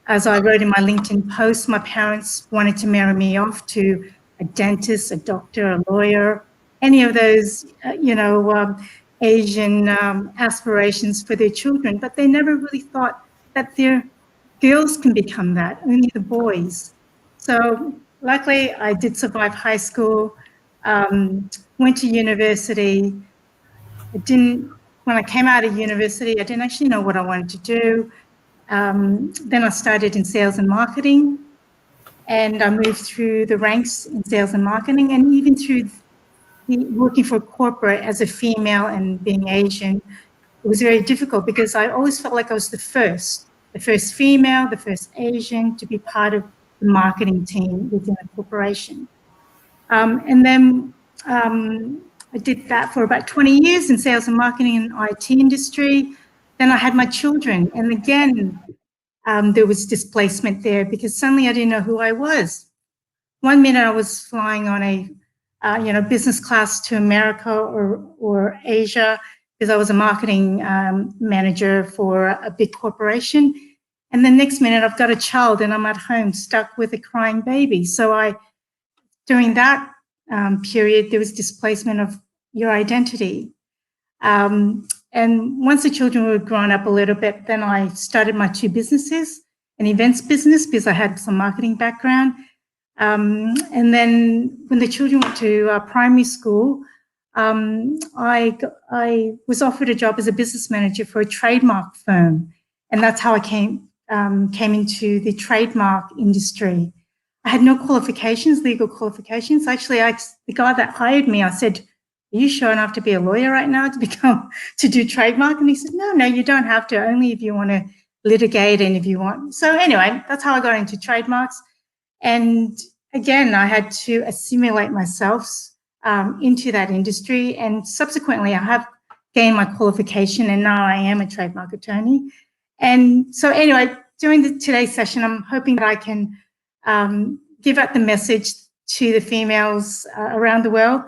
As I wrote in my LinkedIn post, my parents wanted to marry me off to a dentist, a doctor, a lawyer, any of those, Asian aspirations for their children, but they never really thought that their girls can become that, only the boys. So luckily, I did survive high school, went to university. When I came out of university, I didn't actually know what I wanted to do. Then I started in sales and marketing, and I moved through the ranks in sales and marketing, and even through working for corporate as a female and being Asian. It was very difficult because I always felt like I was the first female, the first Asian to be part of the marketing team within a corporation. And then I did that for about 20 years in sales and marketing and IT industry. Then I had my children, and again, there was displacement there because suddenly I didn't know who I was. One minute I was flying on a business class to America or Asia because I was a marketing manager for a big corporation. And the next minute I've got a child and I'm at home stuck with a crying baby. So during that period, there was displacement of your identity. And once the children were grown up a little bit, then I started my 2 businesses, an events business because I had some marketing background. And then when the children went to primary school, I was offered a job as a business manager for a trademark firm. And that's how I came into the trademark industry. I had no qualifications, legal qualifications. Actually, the guy that hired me, I said, "Are you sure enough to be a lawyer right now to do trademark?" And he said, no, you don't have to, only if you want to litigate and if you want. So anyway, that's how I got into trademarks. And again, I had to assimilate myself into that industry. And subsequently, I have gained my qualification and now I am a trademark attorney. And so anyway, during today's session, I'm hoping that I can give out the message to the females around the world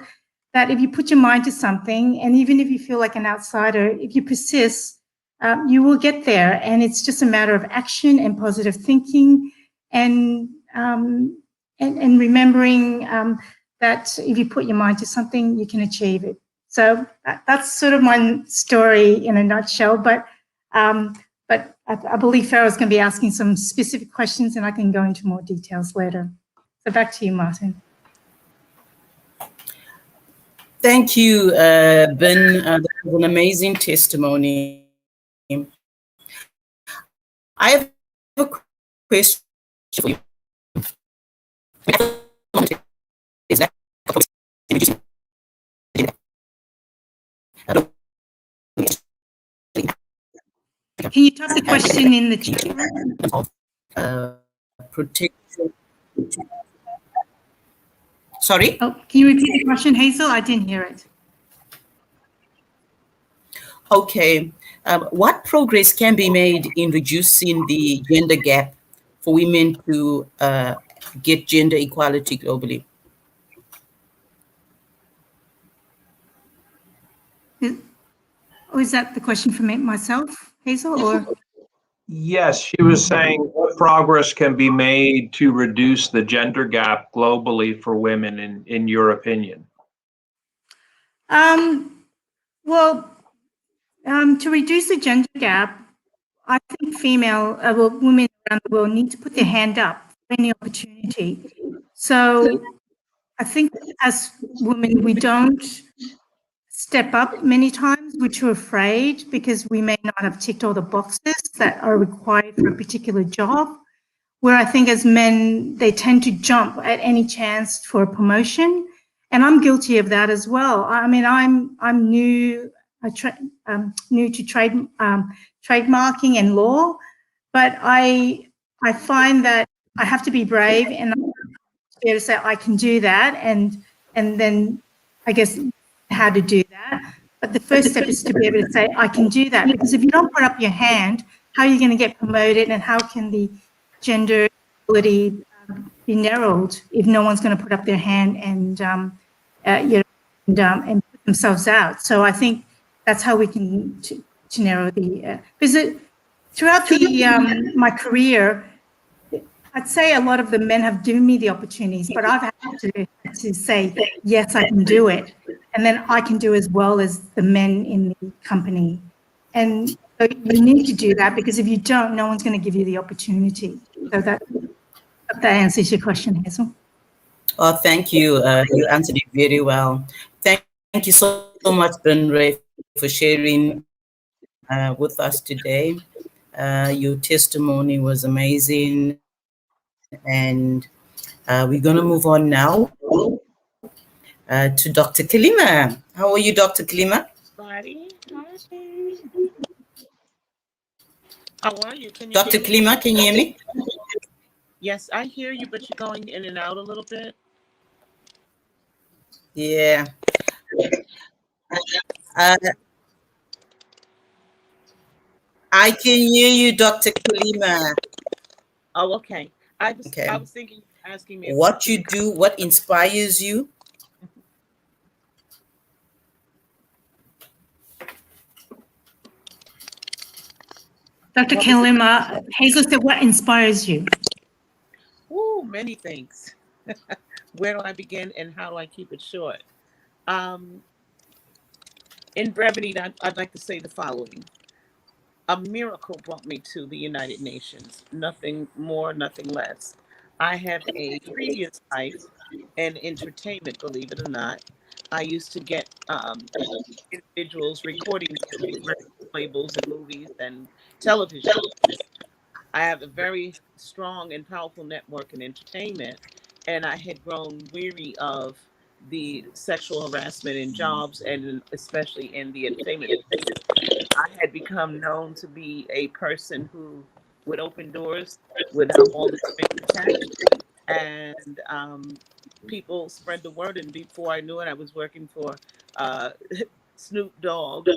that if you put your mind to something, and even if you feel like an outsider, if you persist, you will get there. And it's just a matter of action and positive thinking and remembering that if you put your mind to something, you can achieve it. So that's sort of my story in a nutshell. But I believe Farah's going to be asking some specific questions, and I can go into more details later. So back to you, Martin. Thank you, Ben. That was an amazing testimony. I have a question for you. Is that Can you type the question in the chat room? Protection. Sorry? Oh, can you repeat the question, Hazel? I didn't hear it. Okay. What progress can be made in reducing the gender gap for women to get gender equality globally? Or is that the question for me, myself, Hazel? Or Yes, she was saying what progress can be made to reduce the gender gap globally for women, in your opinion? well, to reduce the gender gap, I think women around the world need to put their hand up for any opportunity. So I think as women, we don't step up many times. We're too afraid because we may not have ticked all the boxes that are required for a particular job. Where I think as men, they tend to jump at any chance for a promotion. And I'm guilty of that as well. I mean, I'm new, new to trademarking and law, but I find that I have to be brave and be able to say I can do that, and then I guess how to do that. But the first step is to be able to say I can do that, because if you don't put up your hand, how are you going to get promoted, and how can the gender equality be narrowed if no one's going to put up their hand and put themselves out? So I think that's how we can to narrow the because throughout the my career, I'd say a lot of the men have given me the opportunities, but I've had to say, yes, I can do it. And then I can do as well as the men in the company. And so you need to do that, because if you don't, no one's going to give you the opportunity. So that answers your question, Hazel. Oh, thank you. You answered it very well. Thank you so much, Ben-Ray, for sharing with us today. Your testimony was amazing. And we're going to move on now to Dr. Kalima. How are you, Dr. Kalima? How are you? Can you Dr. Kalima, can you hear me? Yes, I hear you, but you're going in and out a little bit. Yeah. I can hear you, Dr. Kalima. Oh, okay. I was thinking, asking me what you do, what inspires you. Dr. Kalima, Hazel said, what inspires you? Oh, many things. Where do I begin and how do I keep it short? In brevity, I'd like to say the following. A miracle brought me to the United Nations. Nothing more, nothing less. I have a previous life in entertainment, believe it or not. I used to get individuals recording labels and movies and television. I have a very strong and powerful network in entertainment, and I had grown weary of the sexual harassment in jobs, and especially in the entertainment space. I had become known to be a person who would open doors without all the strings attached, and people spread the word. And before I knew it, I was working for Snoop Dogg,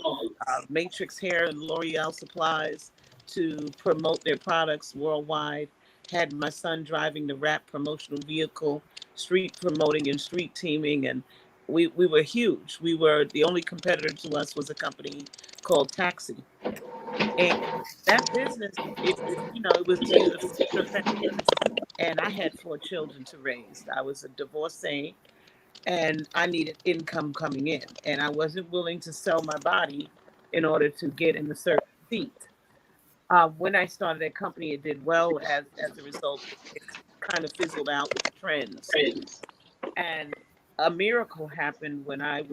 Matrix Hair, and L'Oreal Supplies to promote their products worldwide. Had my son driving the rap promotional vehicle, street promoting and street teaming, and we were huge. We were the only competitor to us was a company called Taxi, and that business, it was to the future of families. And I had 4 children to raise. I was a divorcee, and I needed income coming in, and I wasn't willing to sell my body in order to get in a certain seat. When I started that company, it did well. As a result, it kind of fizzled out with the trends. And a miracle happened when I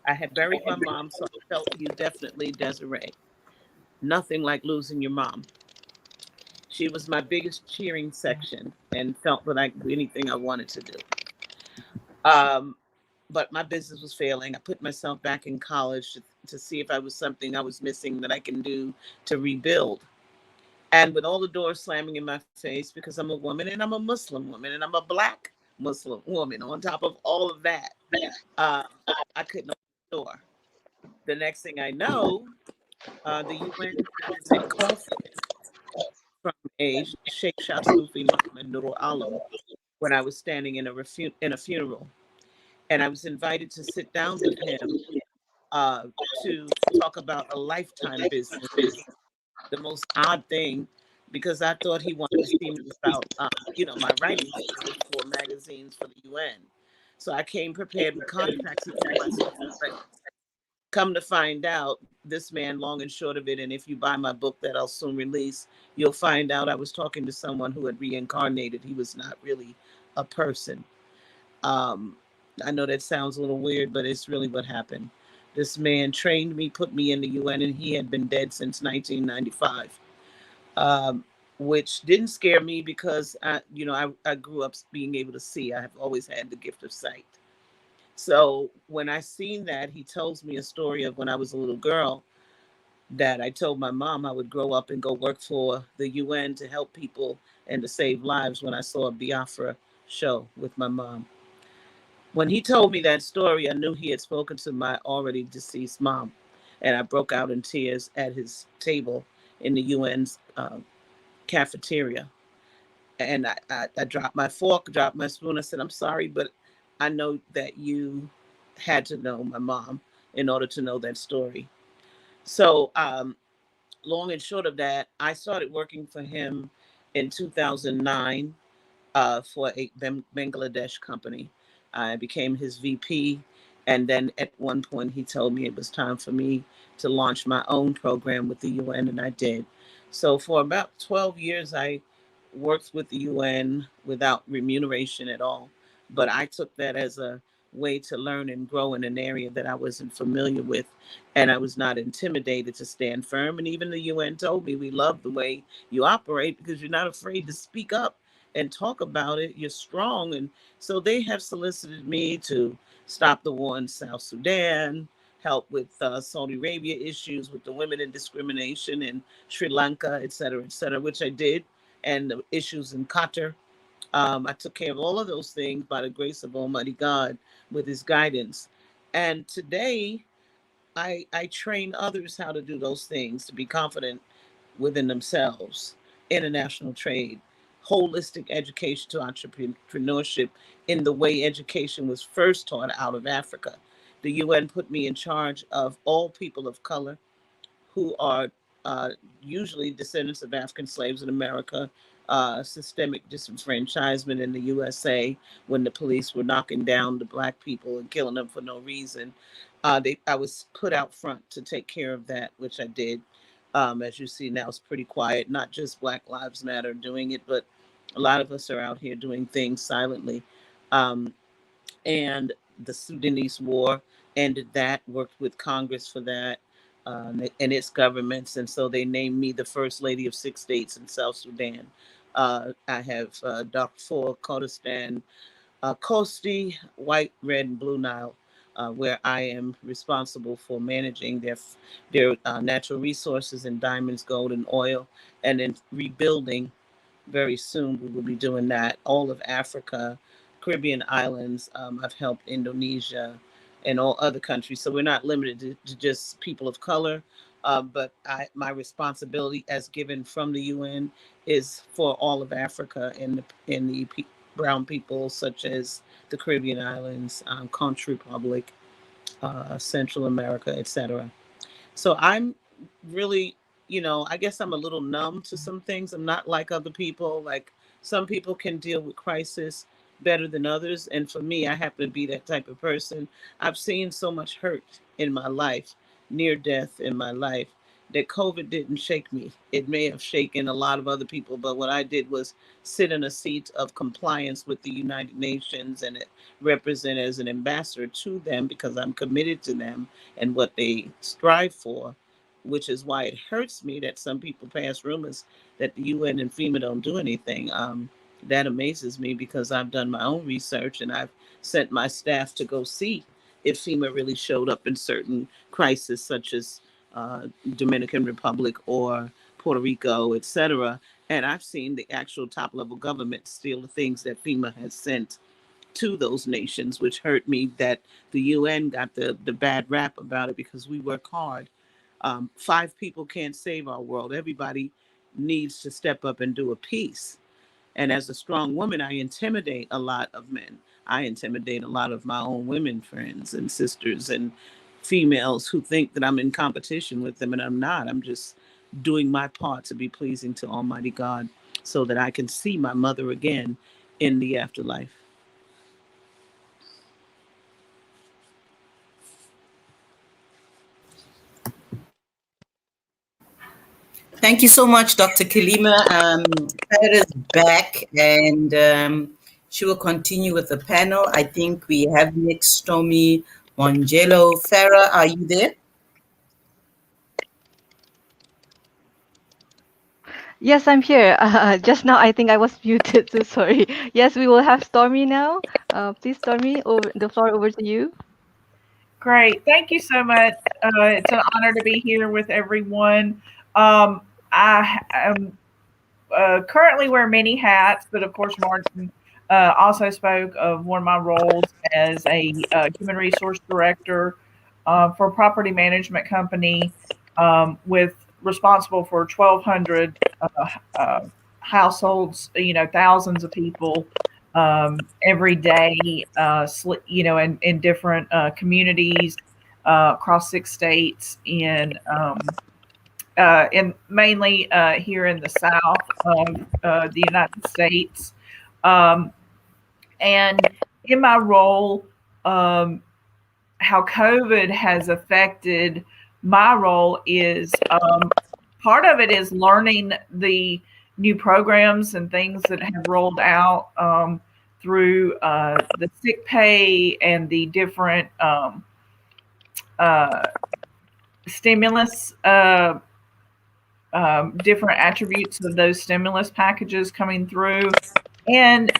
had buried my mom, so I felt you definitely, Desiree. Nothing like losing your mom. She was my biggest cheering section and felt that I could do anything I wanted to do. But my business was failing. I put myself back in college to see if I was something I was missing that I can do to rebuild. And with all the doors slamming in my face because I'm a woman and I'm a Muslim woman and I'm a Black Muslim woman, on top of all of that, uh, I couldn't open the door. The next thing I know, the UN president called for me from a Sheikh Shah Sufi Muhammad Nurul Alam when I was standing in a funeral. And I was invited to sit down with him uh, to talk about a lifetime business, which was the most odd thing because I thought he wanted to see me about, my writing skills for magazines for the UN. So I came prepared with contracts and all my stuff ready. Come to find out, this man, long and short of it, and if you buy my book that I'll soon release, you'll find out I was talking to someone who had reincarnated. He was not really a person. Um, I know that sounds a little weird, but it's really what happened. This man trained me, put me in the UN, and he had been dead since 1995, um, which didn't scare me because I grew up being able to see. I have always had the gift of sight. So when I seen that, he tells me a story of when I was a little girl that I told my mom I would grow up and go work for the UN to help people and to save lives when I saw a Biafra show with my mom. When he told me that story, I knew he had spoken to my already deceased mom. And I broke out in tears at his table in the UN's cafeteria. And I dropped my fork, dropped my spoon. I said, I'm sorry, but I know that you had to know my mom in order to know that story. So, long and short of that, I started working for him in 2009 for a Bangladesh company. I became his VP. And then at one point, he told me it was time for me to launch my own program with the UN, and I did. So for about 12 years, I worked with the UN without remuneration at all. But I took that as a way to learn and grow in an area that I wasn't familiar with. And I was not intimidated to stand firm. And even the UN told me, we love the way you operate because you're not afraid to speak up and talk about it. You're strong. And so they have solicited me to stop the war in South Sudan, help with Saudi Arabia issues with the women and discrimination in Sri Lanka, et cetera, which I did, and the issues in Qatar. I took care of all of those things by the grace of Almighty God with his guidance. And today, I train others how to do those things, to be confident within themselves, international trade, holistic education to entrepreneurship in the way education was first taught out of Africa. The UN put me in charge of all people of color who are uh, usually descendants of African slaves in America, systemic disenfranchisement in the USA when the police were knocking down the Black people and killing them for no reason. I was put out front to take care of that, which I did. As you see now, it's pretty quiet. Not just Black Lives Matter doing it, but a lot of us are out here doing things silently. Um, and the Sudanese war ended that, worked with Congress for that, and its governments. And so they named me the first lady of 6 states in South Sudan. I have Darfur, Kurdistan, Kosti, White, Red, and Blue Nile, where I am responsible for managing their natural resources in diamonds, gold, and oil, and then rebuilding. Very soon we will be doing that. All of Africa, Caribbean islands. I've helped Indonesia and all other countries. So we're not limited to just people of color. But my responsibility as given from the UN is for all of Africa and the brown people, such as the Caribbean islands, Country Republic, Central America, etc. So I'm really, I guess I'm a little numb to some things. I'm not like other people. Like some people can deal with crisis better than others. And for me, I happen to be that type of person. I've seen so much hurt in my life, near death in my life, that COVID didn't shake me. It may have shaken a lot of other people, but what I did was sit in a seat of compliance with the United Nations and represent as an ambassador to them because I'm committed to them and what they strive for. which is why it hurts me that some people pass rumors that the UN and FEMA don't do anything. That amazes me because I've done my own research and I've sent my staff to go see if FEMA really showed up in certain crises such as Dominican Republic or Puerto Rico, etc. And I've seen the actual top level government steal the things that FEMA has sent to those nations, which hurt me that the UN got the bad rap about it because we work hard. 5 people can't save our world. Everybody needs to step up and do a piece. And as a strong woman, I intimidate a lot of men. I intimidate a lot of my own women friends and sisters and females who think that I'm in competition with them, and I'm not. I'm just doing my part to be pleasing to Almighty God so that I can see my mother again in the afterlife. Thank you so much, Dr. Kalima. Farah is back, and she will continue with the panel. I think we have next Tommy Mongelo. Farah, are you there? Yes, I'm here. Just now, I think I was muted, so sorry. Yes, we will have Stormy now. Please, Stormy, the floor over to you. Great. Thank you so much. It's an honor to be here with everyone. I am currently wear many hats, but of course, Martin also spoke of one of my roles as a human resource director for a property management company with responsible for 1,200 households, thousands of people every day, in different communities across 6 states in mainly here in the South of the United States. And in my role, how COVID has affected my role is part of it is learning the new programs and things that have rolled out through the sick pay and the different stimulus, different attributes of those stimulus packages coming through, and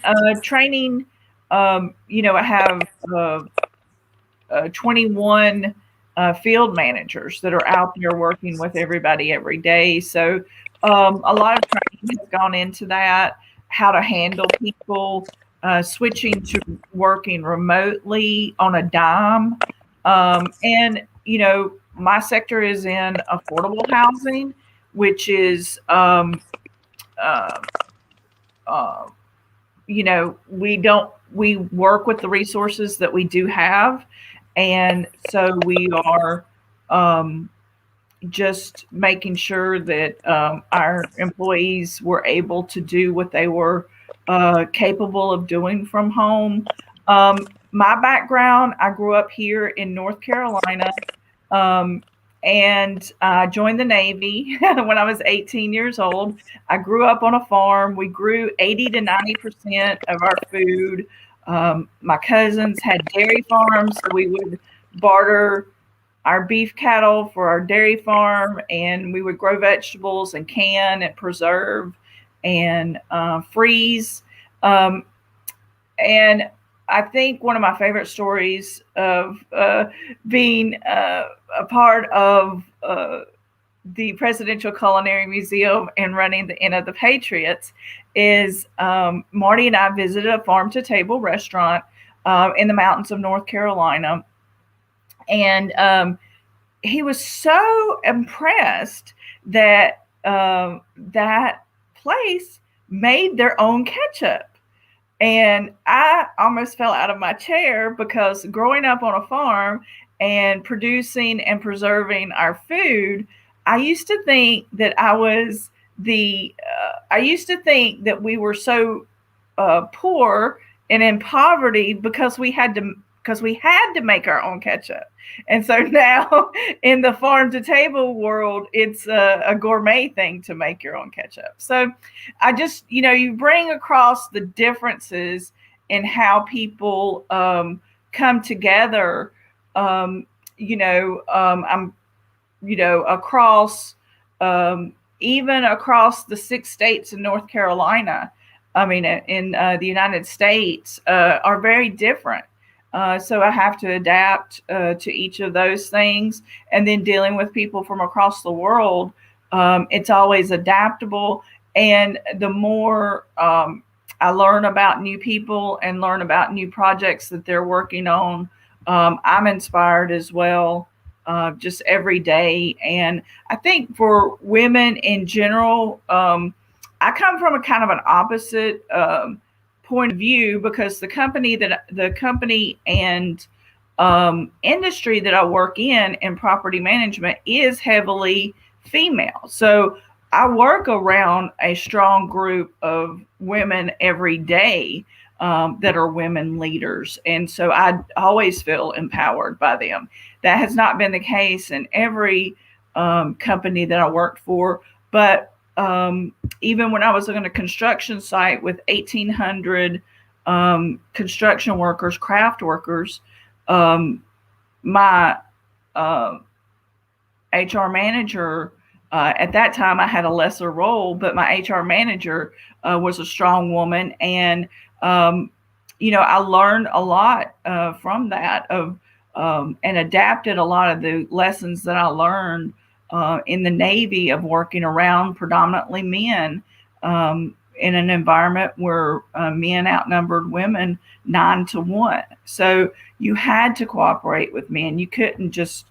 training. I have 21 field managers that are out there working with everybody every day. So a lot of training has gone into that, how to handle people, switching to working remotely on a dime. And, my sector is in affordable housing, which is, we work with the resources that we do have. And so we are just making sure that our employees were able to do what they were capable of doing from home. My background, I grew up here in North Carolina, and I joined the Navy when I was 18 years old. I grew up on a farm. We grew 80 to 90% of our food. My cousins had dairy farms, so we would barter our beef cattle for our dairy farm, and we would grow vegetables and can and preserve and freeze. And I think one of my favorite stories of being a part of the Presidential Culinary Museum and running the Inn of the Patriots is Marty and I visited a farm-to-table restaurant in the mountains of North Carolina. And he was so impressed that that place made their own ketchup. And I almost fell out of my chair because growing up on a farm and producing and preserving our food, I used to think that I used to think that we were so poor and in poverty because we had to make our own ketchup. And so now in the farm to table world, it's a gourmet thing to make your own ketchup. So I just, you bring across the differences in how people come together. I'm across, even across the 6 states in North Carolina, in the United States, are very different. So I have to adapt to each of those things. And then dealing with people from across the world, it's always adaptable. And the more I learn about new people and learn about new projects that they're working on, I'm inspired as well, just every day. And I think for women in general, I come from a kind of an opposite point of view, because the company and industry that I work in property management, is heavily female. So I work around a strong group of women every day that are women leaders. And so I always feel empowered by them. That has not been the case in every company that I worked for. But even when I was on a construction site with 1,800 construction workers, craft workers, my HR manager, at that time I had a lesser role, but my HR manager was a strong woman. And, I learned a lot from that and adapted a lot of the lessons that I learned in the Navy, of working around predominantly men in an environment where men outnumbered women 9-1. So you had to cooperate with men. You couldn't just,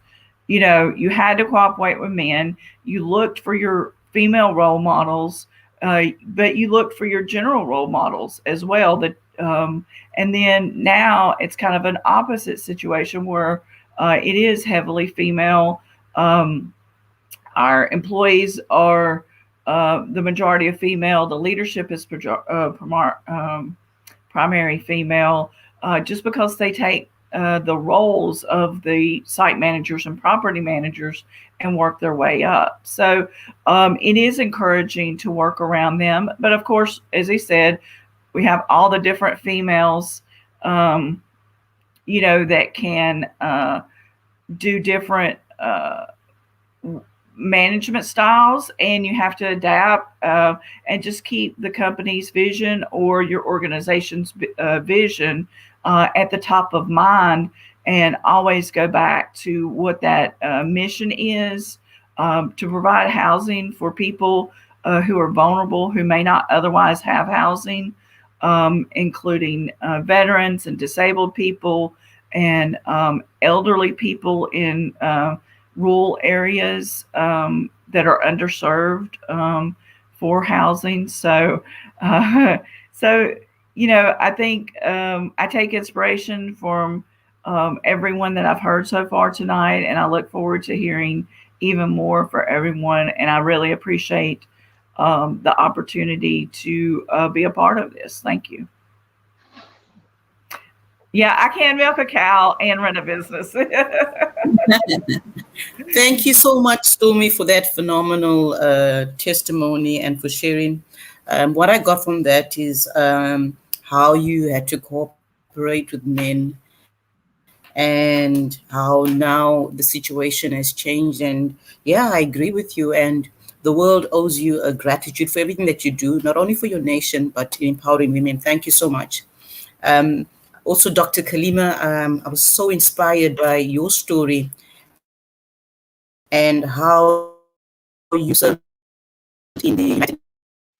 you had to cooperate with men. You looked for your female role models, but you looked for your general role models as well. And then now it's kind of an opposite situation where it is heavily female. Our employees are the majority of female. The leadership is primary female, just because they take the roles of the site managers and property managers and work their way up. So it is encouraging to work around them. But of course, as he said, we have all the different females, that can do different management styles, and you have to adapt and just keep the company's vision or your organization's vision at the top of mind, and always go back to what that mission is, to provide housing for people who are vulnerable, who may not otherwise have housing, including veterans and disabled people and elderly people in rural areas that are underserved for housing. So, I think I take inspiration from everyone that I've heard so far tonight, and I look forward to hearing even more for everyone. And I really appreciate the opportunity to be a part of this. Thank you. Yeah, I can milk a cow and run a business. Thank you so much, Stormy, for that phenomenal testimony and for sharing. What I got from that is how you had to cooperate with men, and how now the situation has changed. And yeah, I agree with you. And the world owes you a gratitude for everything that you do, not only for your nation, but in empowering women. Thank you so much. Also, Dr. Kalima, I was so inspired by your story and how you served in the United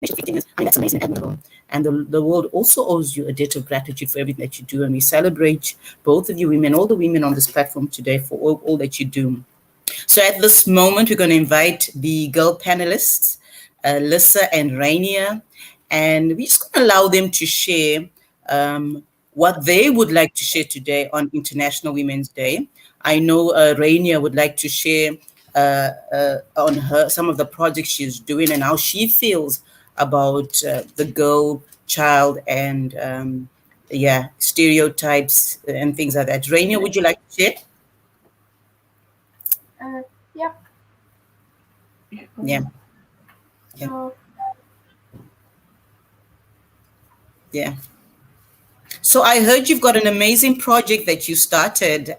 Nations 15 years. That's amazing, admirable. And the world also owes you a debt of gratitude for everything that you do. And we celebrate both of you women, all the women on this platform today, for all that you do. So at this moment, we're going to invite the girl panelists, Lissa and Rainier, and we're just going to allow them to share what they would like to share today on International Women's Day. I know Rainier would like to share on some of the projects she's doing and how she feels about the girl child and stereotypes and things like that. Rainier, would you like to share? Yeah. Yeah. So, yeah. So I heard you've got an amazing project that you started,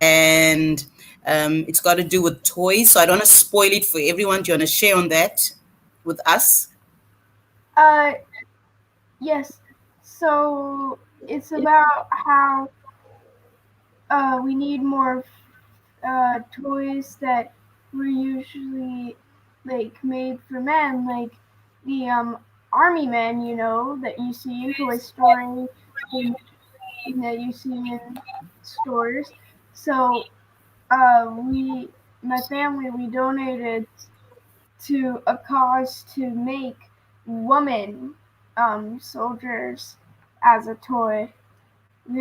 and It's got to do with toys, so I don't want to spoil it for everyone. Do you want to share on that with us? Yes. So it's about how we need more toys that were usually like made for men, like the army men, you know, that you see in Toy Story and that you see in stores. So my family, we donated to a cause to make woman soldiers as a toy. We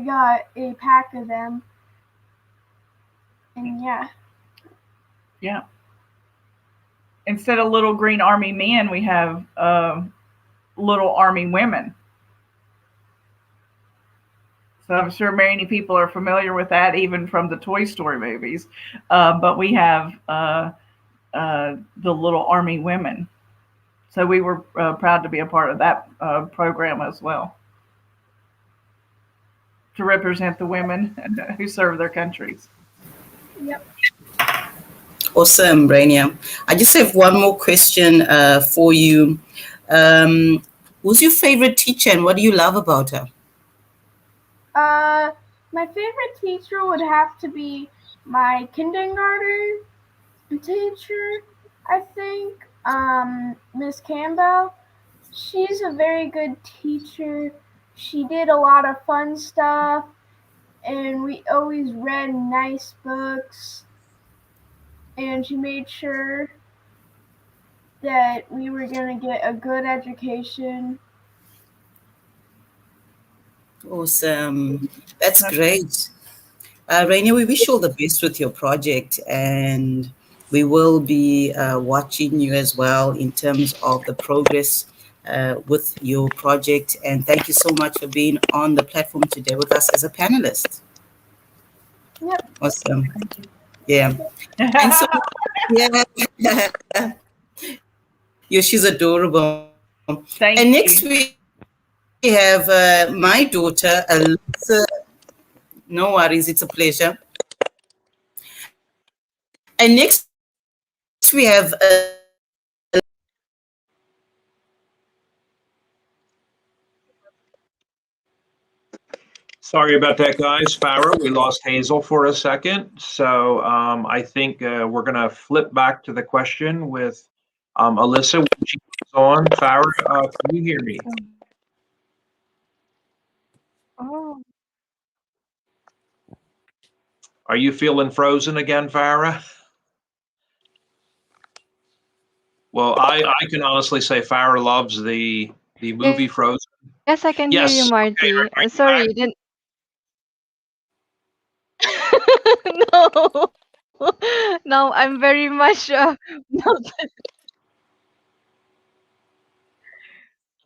got a pack of them, and yeah. Yeah. Instead of little green army men, we have little army women. So I'm sure many people are familiar with that, even from the Toy Story movies. But we have the little army women. So we were proud to be a part of that program as well, to represent the women who serve their countries. Yep. Awesome, Rainier. I just have one more question for you. Who's your favorite teacher and what do you love about her? My favorite teacher would have to be my kindergarten teacher, I think. Miss Campbell. She's a very good teacher. She did a lot of fun stuff, and we always read nice books, and she made sure that we were going to get a good education. Awesome. That's great. Rainier, we wish you all the best with your project, and we will be watching you as well in terms of the progress with your project. And thank you so much for being on the platform today with us as a panelist. Yep. Awesome. Yeah. And so, yeah. Yeah, she's adorable. Thank and you. next we have my daughter, Alyssa. No worries, it's a pleasure. And next we have Sorry about that, guys. Farah, we lost Hazel for a second. So I think we're going to flip back to the question with Alyssa when she comes on. Farah, can you hear me? Oh, Are you feeling frozen again, Farah? Well, I can honestly say Farah loves the movie Frozen. yes, I can hear you, Yes. Marty. Okay, are you Sorry, back? then. No, no, I'm very much melted.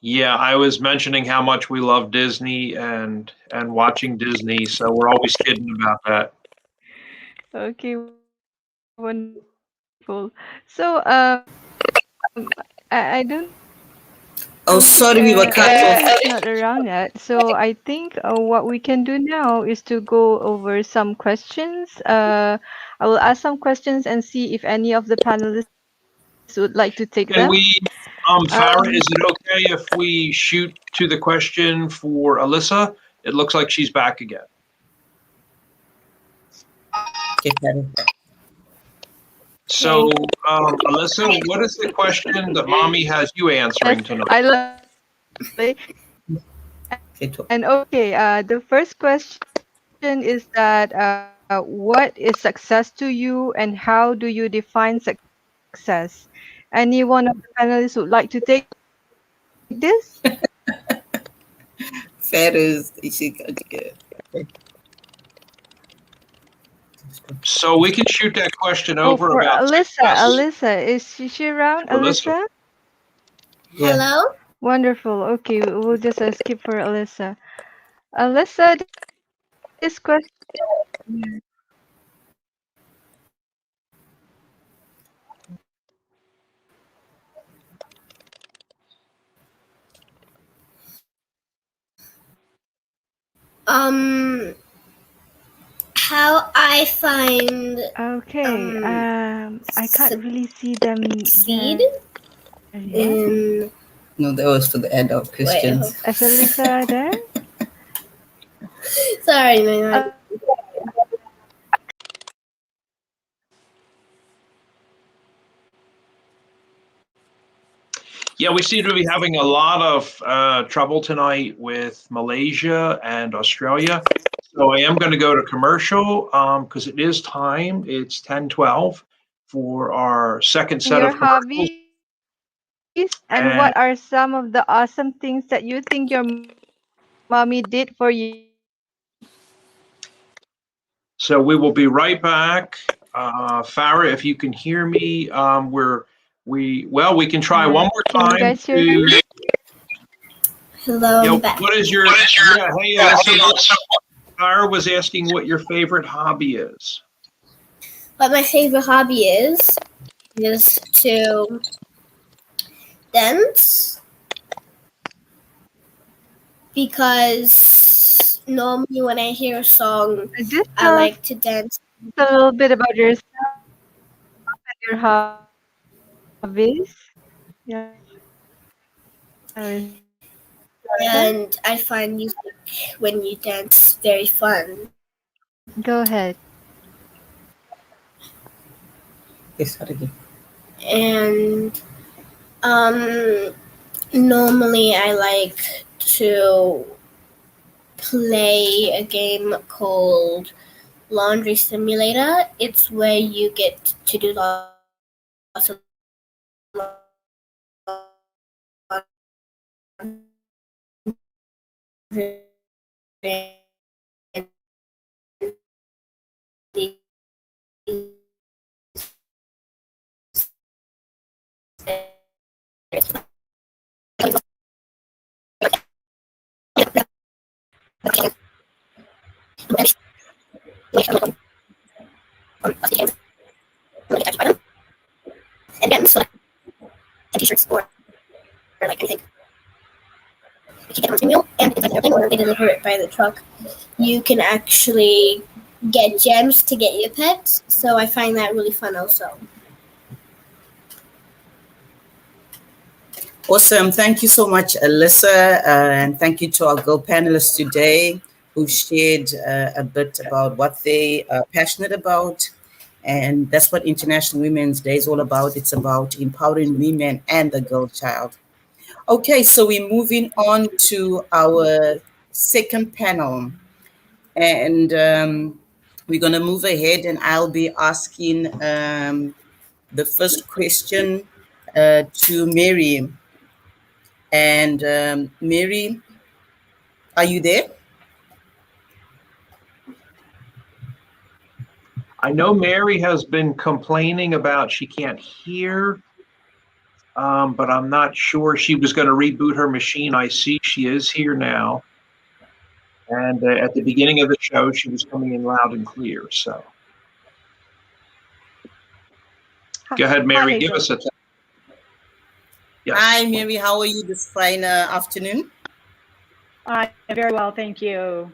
Yeah, I was mentioning how much we love Disney and watching Disney, so we're always kidding about that. Okay, wonderful. So, I don't oh, think sorry, we were cut Alyssa off. is not around yet. So I think what we can do now is to go over some questions. I will ask some questions and see if any of the panelists would like to take Can them. we, Farah, is it okay if we shoot to the question for Alyssa? It looks like she's back again. Okay, Farah. So, Alyssa, what is the question that mommy has you answering Yes, tonight? I love it. Okay, talk. And okay, the first question is that what is success to you and how do you define success? Any one of the panelists would like to take this? Farah's, she got good. So we can shoot that question Oh, over for about Alyssa. success. Alyssa, is she around? For Alyssa. Alyssa? Yeah. Hello? Wonderful. Okay, we'll just skip for Alyssa. Alyssa, this question. Um, how I I find Okay. I can't really see them succeed there yet. in. No, that was for the adult questions. Is Alyssa there? Sorry, my Yeah, we seem to be having a lot of trouble tonight with Malaysia and Australia. So I am going to go to commercial because it is time. It's 10:12 for our second set Your of commercials. hobbies and what are some of the awesome things that you think your mommy did for you? So we will be right back. Farah, if you can hear me, we can try one more Can you time guys hear me? to. Hello, Yeah, I'm back. what is your? Yeah, hey, Alyssa. Farah was asking what your favorite hobby is. What my favorite hobby is to dance, because normally when I hear a song, Just I like to dance. a little bit about yourself and your hobbies. Yeah. And I find music when you dance very fun. Go ahead. Yes, again. And normally I like to play a game called Laundry Simulator. It's where you get to do lots of and so t-shirts or like anything. You can get on the wheel, and if it's like an airplane or they deliver it by the truck, you can actually get gems to get your pets. So I find that really fun also. Awesome. Thank you so much, Alyssa. And thank you to our girl panelists today who shared a bit about what they are passionate about. And that's what International Women's Day is all about. It's about empowering women and the girl child. Okay, so we're moving on to our second panel. And we're going to move ahead, and I'll be asking the first question to Mary. And Mary, are you there? I know Mary has been complaining about she can't hear, but I'm not sure. She was going to reboot her machine. I see she is here now. And at the beginning of the show, she was coming in loud and clear. So go ahead, Mary. Give us a tip. Yes. Hi, Mary. How are you this fine afternoon? Very well, thank you.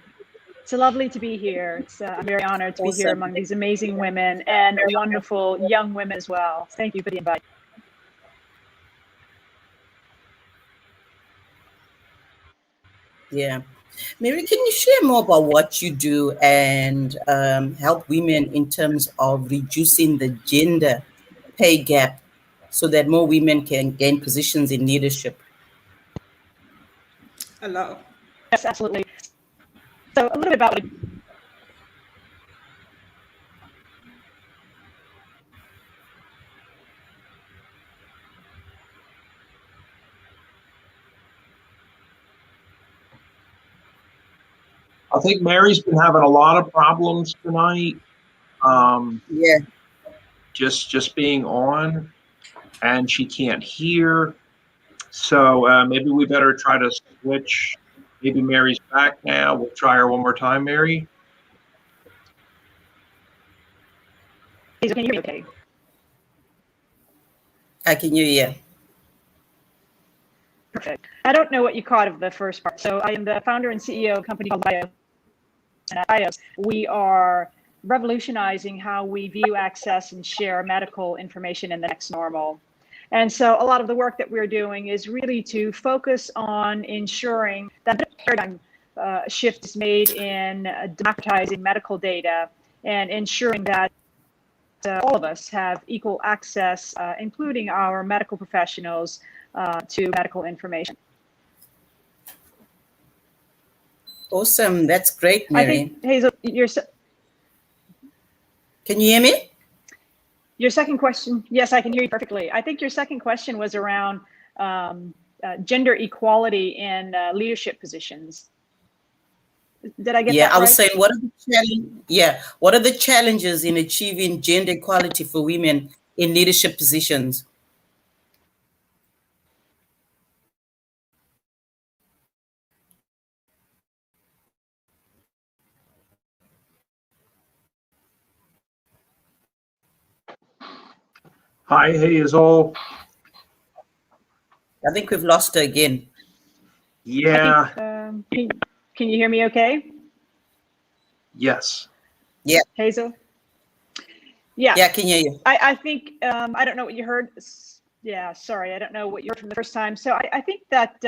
It's lovely to be here. I'm very honored to be here among these amazing women and wonderful young women as well. Thank you for the invite. Yeah. Mary, can you share more about what you do and help women in terms of reducing the gender pay gap so that more women can gain positions in leadership? Hello. Yes, absolutely. So a little bit about I think Mary's been having a lot of problems tonight. Yeah. Just being on, and she can't hear. So maybe we better try to switch. Maybe Mary's back now. We'll try her one more time, Mary. Can you hear me okay? I can hear you. Perfect. I don't know what you caught of the first part. So I am the founder and CEO of a company called Bios. And at Bios, we are revolutionizing how we view, access, and share medical information in the next normal. And so a lot of the work that we're doing is really to focus on ensuring that the paradigm shift is made in democratizing medical data and ensuring that all of us have equal access, including our medical professionals, to medical information. Awesome. That's great, I Mary. think, Hazel, Can you hear me? Your second question, yes, I can hear you perfectly. I think your second question was around gender equality in leadership positions. Did I get that right? I was saying, what are the challenges in achieving gender equality for women in leadership positions? Hi, Hazel. I think we've lost her again. Yeah. Think, can you hear me okay? Yes. Yeah. Hazel? Yeah. Yeah, I can hear you. I think, I don't know what you heard. Yeah, sorry, I don't know what you heard from the first time. So I think that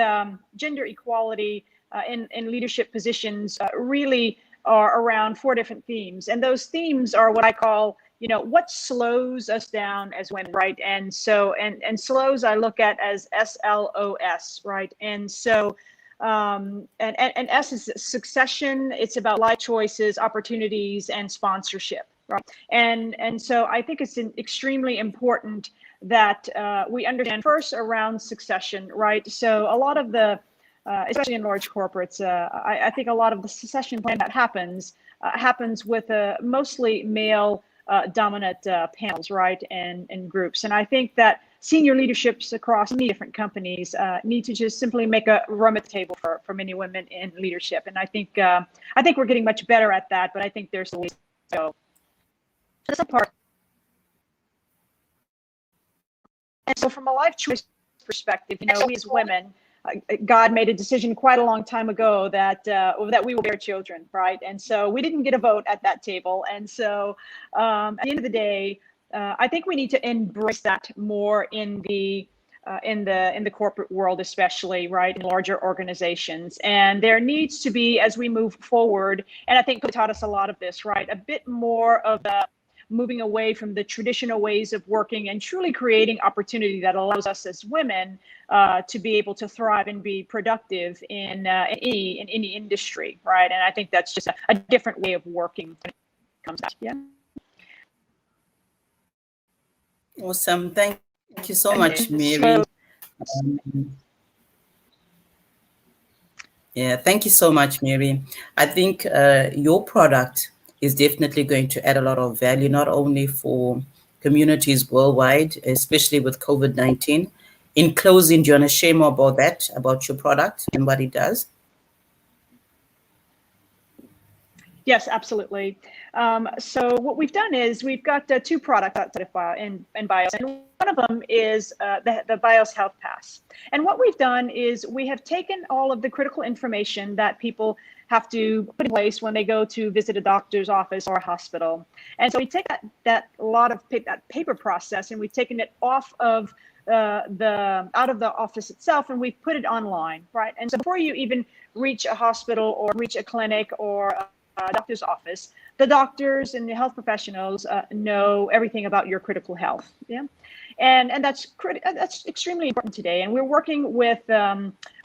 gender equality in leadership positions really are around 4 different themes. And those themes are what I call, what slows us down as women, right? And so, and slows I look at as SLOS, right? And so, and S is succession. It's about life choices, opportunities, and sponsorship, right? And so I think it's extremely important that we understand first around succession, right? So a lot of the, especially in large corporates, I think a lot of the succession plan that happens with mostly male dominant panels, right, and groups. And I think that senior leaderships across many different companies need to just simply make a room at the table for many women in leadership. And I think we're getting much better at that, but I think there's a ways to go. That's a part. And so from a life choice perspective, we as women, God made a decision quite a long time ago that we will bear children, right? And so we didn't get a vote at that table. And so at the end of the day, I think we need to embrace that more in the corporate world, especially, right, in larger organizations. And there needs to be, as we move forward, and I think COVID taught us a lot of this, right, a bit more of the moving away from the traditional ways of working and truly creating opportunity that allows us as women to be able to thrive and be productive in any industry, right? And I think that's just a different way of working when it comes out. Yeah. Awesome. Thank you so much, Mary. Yeah, thank you so much, Mary. I think your product is definitely going to add a lot of value, not only for communities worldwide, especially with COVID-19. In closing, do you want to share more about that, about your product and what it does? Yes, absolutely. So what we've done is we've got 2 products outside of BIOS, and one of them is the BIOS Health Pass. And what we've done is we have taken all of the critical information that people have to put in place when they go to visit a doctor's office or a hospital. And so we take that paper process, and we've taken it off of out of the office itself, and we've put it online, right? And so before you even reach a hospital or reach a clinic or a doctor's office, the doctors and the health professionals know everything about your critical health. Yeah. And that's extremely important today. And we're working with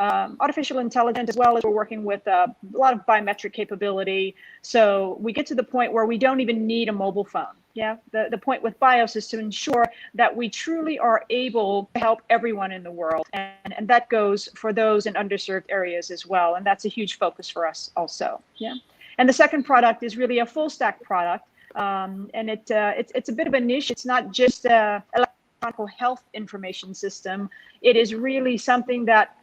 artificial intelligence, as well as we're working with a lot of biometric capability. So we get to the point where we don't even need a mobile phone. Yeah. The point with BIOS is to ensure that we truly are able to help everyone in the world. And that goes for those in underserved areas as well. And that's a huge focus for us also. Yeah. And the second product is really a full stack product. And it's a bit of a niche. It's not just electronic health information system. It is really something that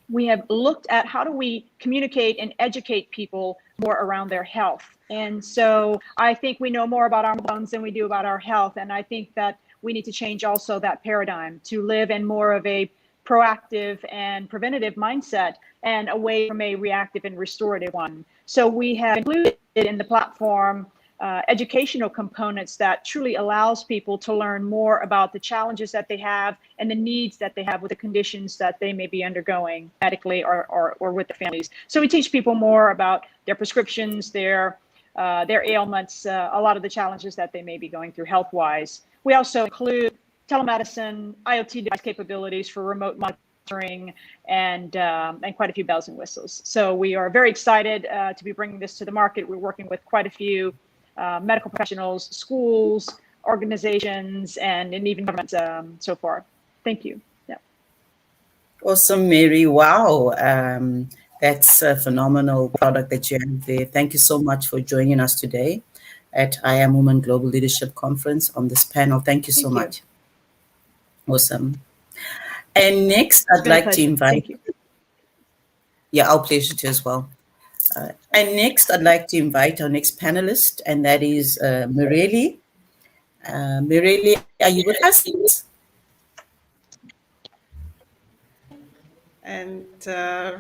we have looked at. How do we communicate and educate people more around their health? And so I think we know more about our phones than we do about our health. And I think that we need to change also that paradigm to live in more of a proactive and preventative mindset and away from a reactive and restorative one. So we have included in the platform educational components that truly allows people to learn more about the challenges that they have and the needs that they have with the conditions that they may be undergoing medically or with their families. So we teach people more about their prescriptions, their ailments, a lot of the challenges that they may be going through health-wise. We also include telemedicine, IoT device capabilities for remote monitoring, and quite a few bells and whistles. So we are very excited to be bringing this to the market. We're working with quite a few medical professionals, schools, organizations, and even governments so far. Thank you. Yeah. Awesome, Mary. Wow. That's a phenomenal product that you have there. Thank you so much for joining us today at I Am Woman Global Leadership Conference on this panel. Thank you so much. Awesome. And next, I'd like to invite... Yeah, our pleasure too as well. And next, I'd like to invite our next panelist, and that is Mireli. Mireli, are you with us? And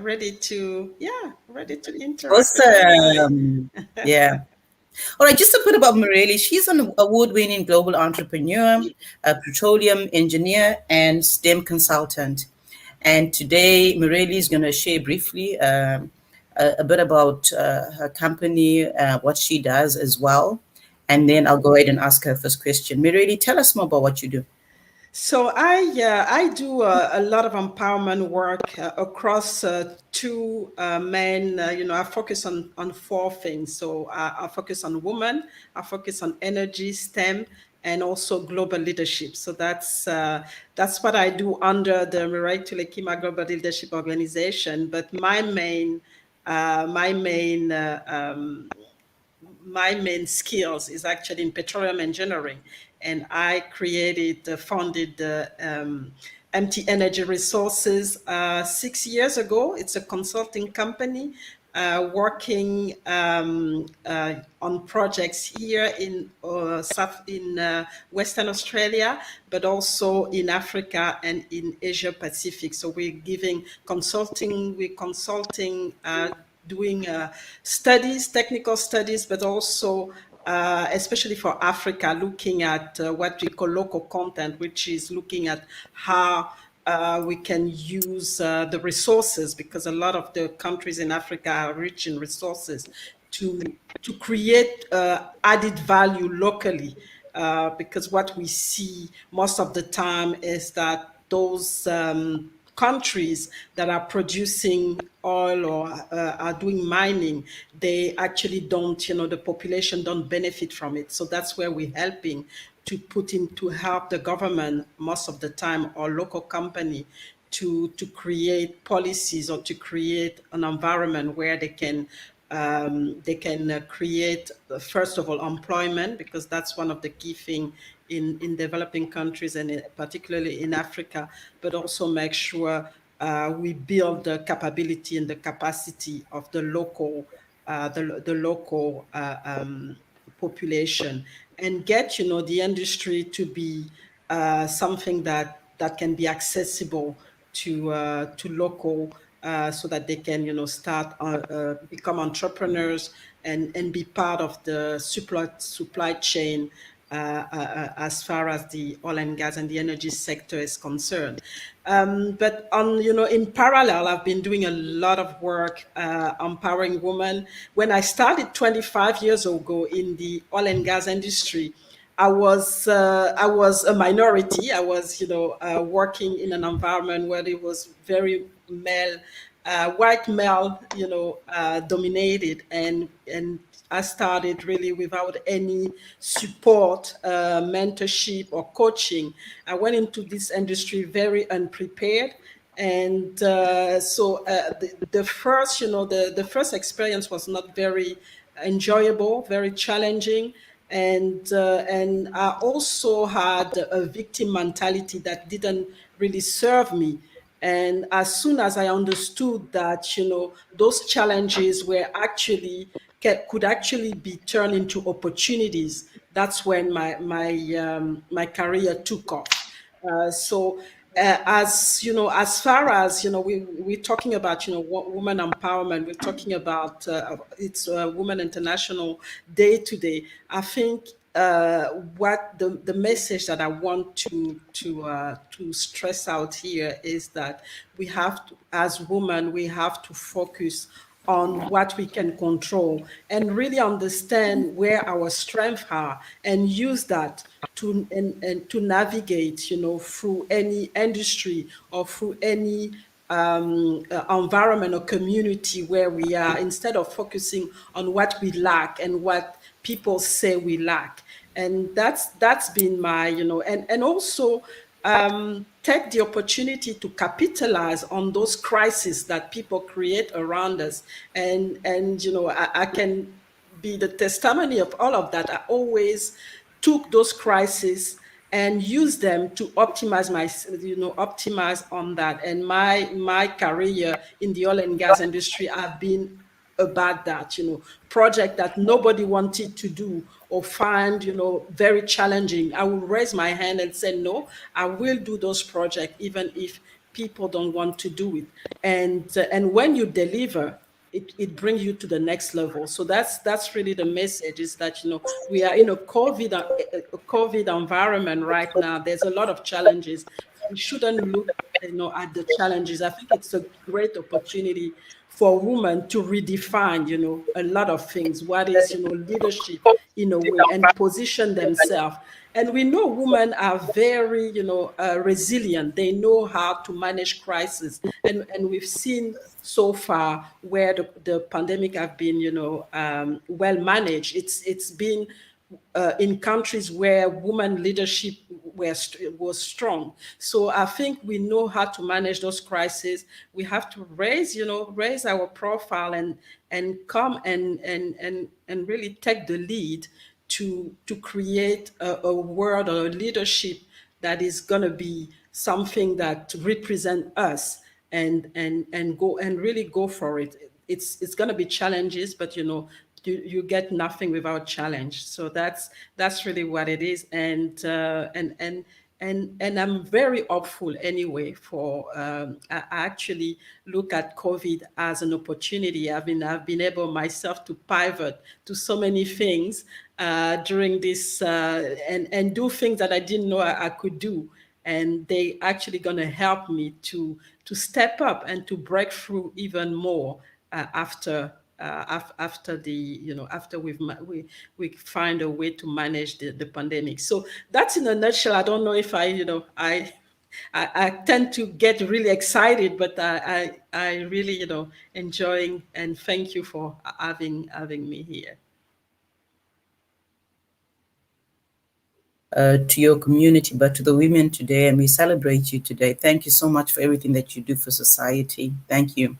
ready to interact. Awesome. Yeah. All right, just a bit about Mireli. She's an award-winning global entrepreneur, a petroleum engineer, and STEM consultant. And today, Mireli is going to share briefly a bit about her company, what she does as well. And then I'll go ahead and ask her first question. Mireli, tell us more about what you do. So I do a lot of empowerment work across two men. I focus on four things. So I focus on women, I focus on energy, STEM, and also global leadership. So that's what I do under the Mirai Tulekima Global Leadership Organization. But my main skills is actually in petroleum engineering. And I founded MT Energy Resources 6 years ago. It's a consulting company working on projects here in Western Australia, but also in Africa and in Asia Pacific. So we're consulting, doing studies, technical studies, but also especially for Africa, looking at what we call local content, which is looking at how we can use the resources, because a lot of the countries in Africa are rich in resources, to create added value locally. Because what we see most of the time is that those countries that are producing oil or are doing mining, they actually don't, the population don't benefit from it. So that's where we're helping to help the government most of the time, or local company, to create policies or to create an environment where they can create, first of all, employment, because that's one of the key things in developing countries, and particularly in Africa, but also make sure we build the capability and the capacity of the local population, and get the industry to be something that can be accessible to local, so that they can start become entrepreneurs and be part of the supply chain as far as the oil and gas and the energy sector is concerned. But in parallel, I've been doing a lot of work empowering women. When I started 25 years ago in the oil and gas industry, I was a minority. I was working in an environment where it was very male, white male, dominated, and I started really without any support, mentorship, or coaching. I went into this industry very unprepared. And so the first experience was not very enjoyable, very challenging. And I also had a victim mentality that didn't really serve me. And as soon as I understood that, those challenges could actually be turned into opportunities, that's when my career took off. So as you know, as far as we're talking about women empowerment. We're talking about it's Women International Day today. I think what the message that I want to stress out here is that we have to, as women, we have to focus on what we can control and really understand where our strengths are and use that to and to navigate through any industry or through any environment or community where we are, instead of focusing on what we lack and what people say we lack. And that's been my and also take the opportunity to capitalize on those crises that people create around us. And I can be the testimony of all of that. I always took those crises and use them to optimize optimize on that. And my career in the oil and gas industry, I've been about that, project that nobody wanted to do or find, very challenging. I will raise my hand and say, no, I will do those projects, even if people don't want to do it. And when you deliver, it brings you to the next level. So that's really the message, is that, we are in a COVID environment right now. There's a lot of challenges. We shouldn't look, at the challenges. I think it's a great opportunity for women to redefine, a lot of things. What is, leadership in a way, and position themselves. And we know women are very, resilient. They know how to manage crisis. And we've seen so far where the pandemic have been, well managed. It's been in countries where women leadership was strong. So I think we know how to manage those crises. We have to raise our profile and come and really take the lead to create a world or a leadership that is going to be something that represent us and go and really go for it. It's going to be challenges, but you get nothing without challenge. So that's really what it is. And I'm very hopeful anyway for I actually look at COVID as an opportunity. I've been able myself to pivot to so many things during this and do things that I didn't know I could do. And they actually going to help me to step up and to break through even more after after we find a way to manage the pandemic. So that's in a nutshell. I don't know if I tend to get really excited, but I really enjoying, and thank you for having me here. To your community, but to the women today, and we celebrate you today. Thank you so much for everything that you do for society. Thank you.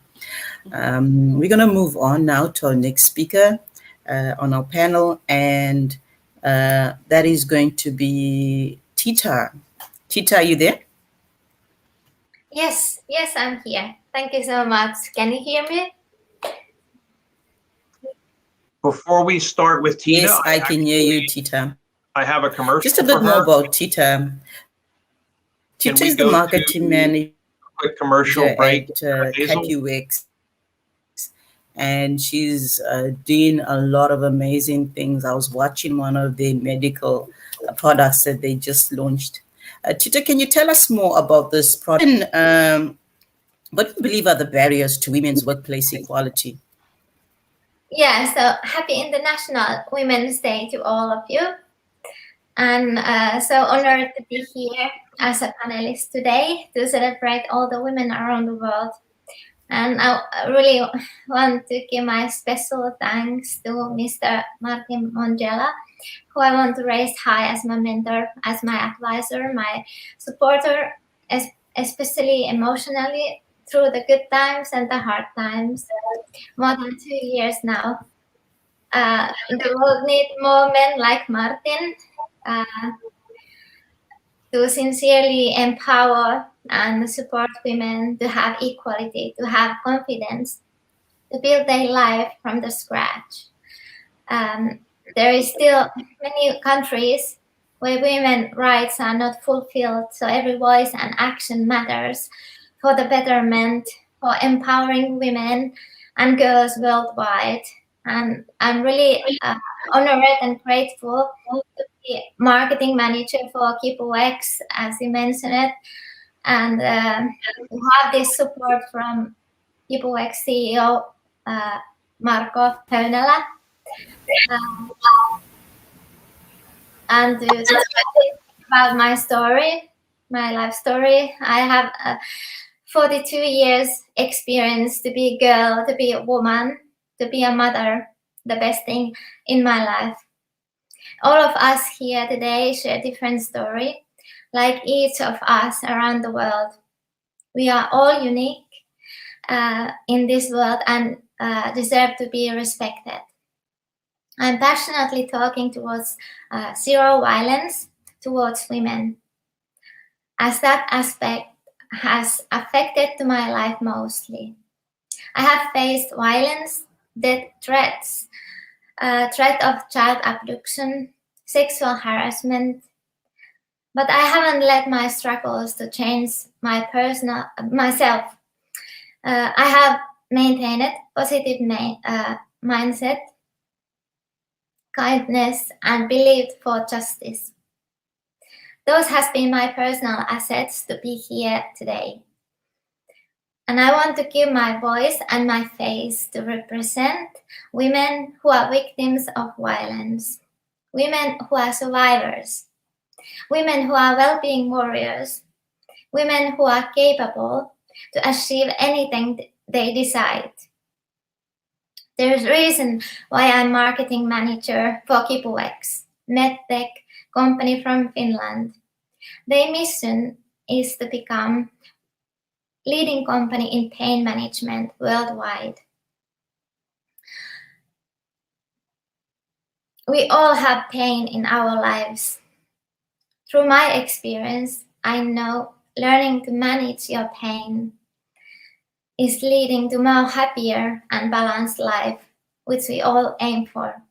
We're going to move on now to our next speaker on our panel, and that is going to be Tita. Tita, are you there? Yes, I'm here. Thank you so much. Can you hear me? Before we start with Tita, yes, I can hear you, Tita. I have a commercial. Just a bit more about Tita. Tita is the marketing manager. Quick commercial break at CacuX, and she's doing a lot of amazing things. I was watching one of the medical products that they just launched. Tita, can you tell us more about this product? What do you believe are the barriers to women's workplace equality? Yeah, so happy International Women's Day to all of you. And so honored to be here as a panelist today to celebrate all the women around the world. And I really want to give my special thanks to Mr. Martin Mongella, who I want to raise high as my mentor, as my advisor, my supporter, especially emotionally through the good times and the hard times. More than 2 years now. The world needs more men like Martin to sincerely empower and support women to have equality, to have confidence, to build their life from the scratch. There is still many countries where women's rights are not fulfilled. So every voice and action matters for the betterment, for empowering women and girls worldwide. And I'm really honored and grateful to be marketing manager for KeepOX, as you mentioned it, and to have this support from KeepOX CEO Marko Höynälä. And to tell about my story, my life story. I have 42 years experience to be a girl, to be a woman, to be a mother, the best thing in my life. All of us here today share a different story, like each of us around the world. We are all unique in this world and deserve to be respected. I'm passionately talking towards zero violence towards women, as that aspect has affected to my life mostly. I have faced violence, death threats, threat of child abduction, sexual harassment, but I haven't let my struggles to change myself. I have maintained a positive mindset, kindness, and believed for justice. Those has been my personal assets to be here today. And I want to give my voice and my face to represent women who are victims of violence, women who are survivors, women who are well-being warriors, women who are capable to achieve anything they decide. There is a reason why I'm marketing manager for KeepOX, medtech company from Finland. Their mission is to become leading company in pain management worldwide. We all have pain in our lives. Through my experience, I know learning to manage your pain is leading to more happier and balanced life, which we all aim for.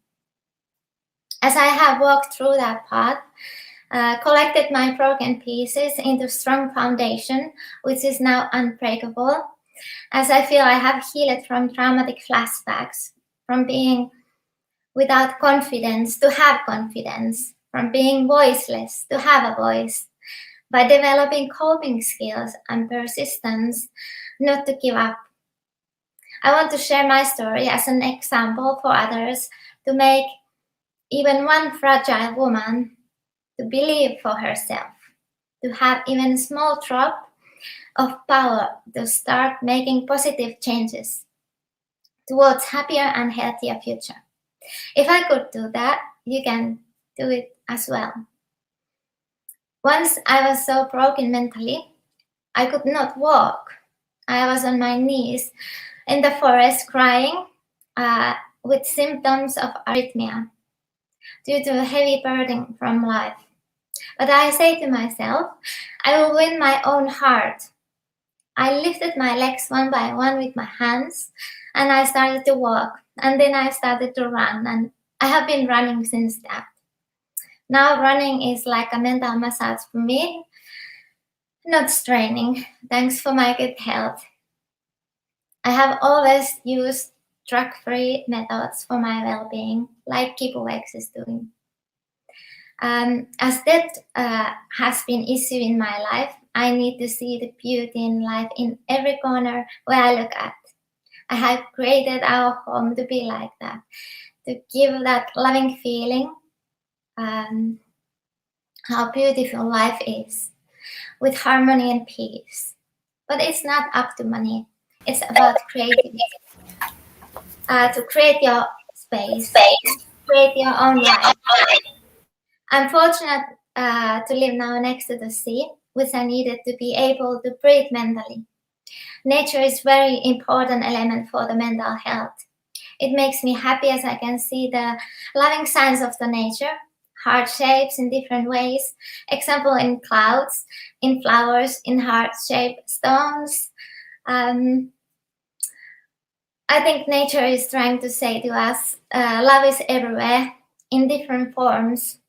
As I have walked through that path, collected my broken pieces into a strong foundation, which is now unbreakable, as I feel I have healed from traumatic flashbacks, from being without confidence to have confidence, from being voiceless to have a voice, by developing coping skills and persistence, not to give up. I want to share my story as an example for others to make even one fragile woman to believe for herself, to have even a small drop of power to start making positive changes towards happier and healthier future. If I could do that, you can do it as well. Once I was so broken mentally, I could not walk. I was on my knees in the forest crying with symptoms of arrhythmia due to a heavy burden from life. But I say to myself, I will win my own heart. I lifted my legs one by one with my hands and I started to walk, and then I started to run, and I have been running since that. Now running is like a mental massage for me, not straining, thanks for my good health. I have always used drug-free methods for my well-being, like KeepOX is doing. As that has been an issue in my life, I need to see the beauty in life in every corner where I look at. I have created our home to be like that, to give that loving feeling, how beautiful life is, with harmony and peace. But it's not up to money. It's about creativity. To create your space, create your own life. I'm fortunate to live now next to the sea, which I needed to be able to breathe mentally. Nature is very important element for the mental health. It makes me happy as I can see the loving signs of the nature, heart shapes in different ways, example in clouds, in flowers, in heart-shaped stones. I think nature is trying to say to us, love is everywhere in different forms.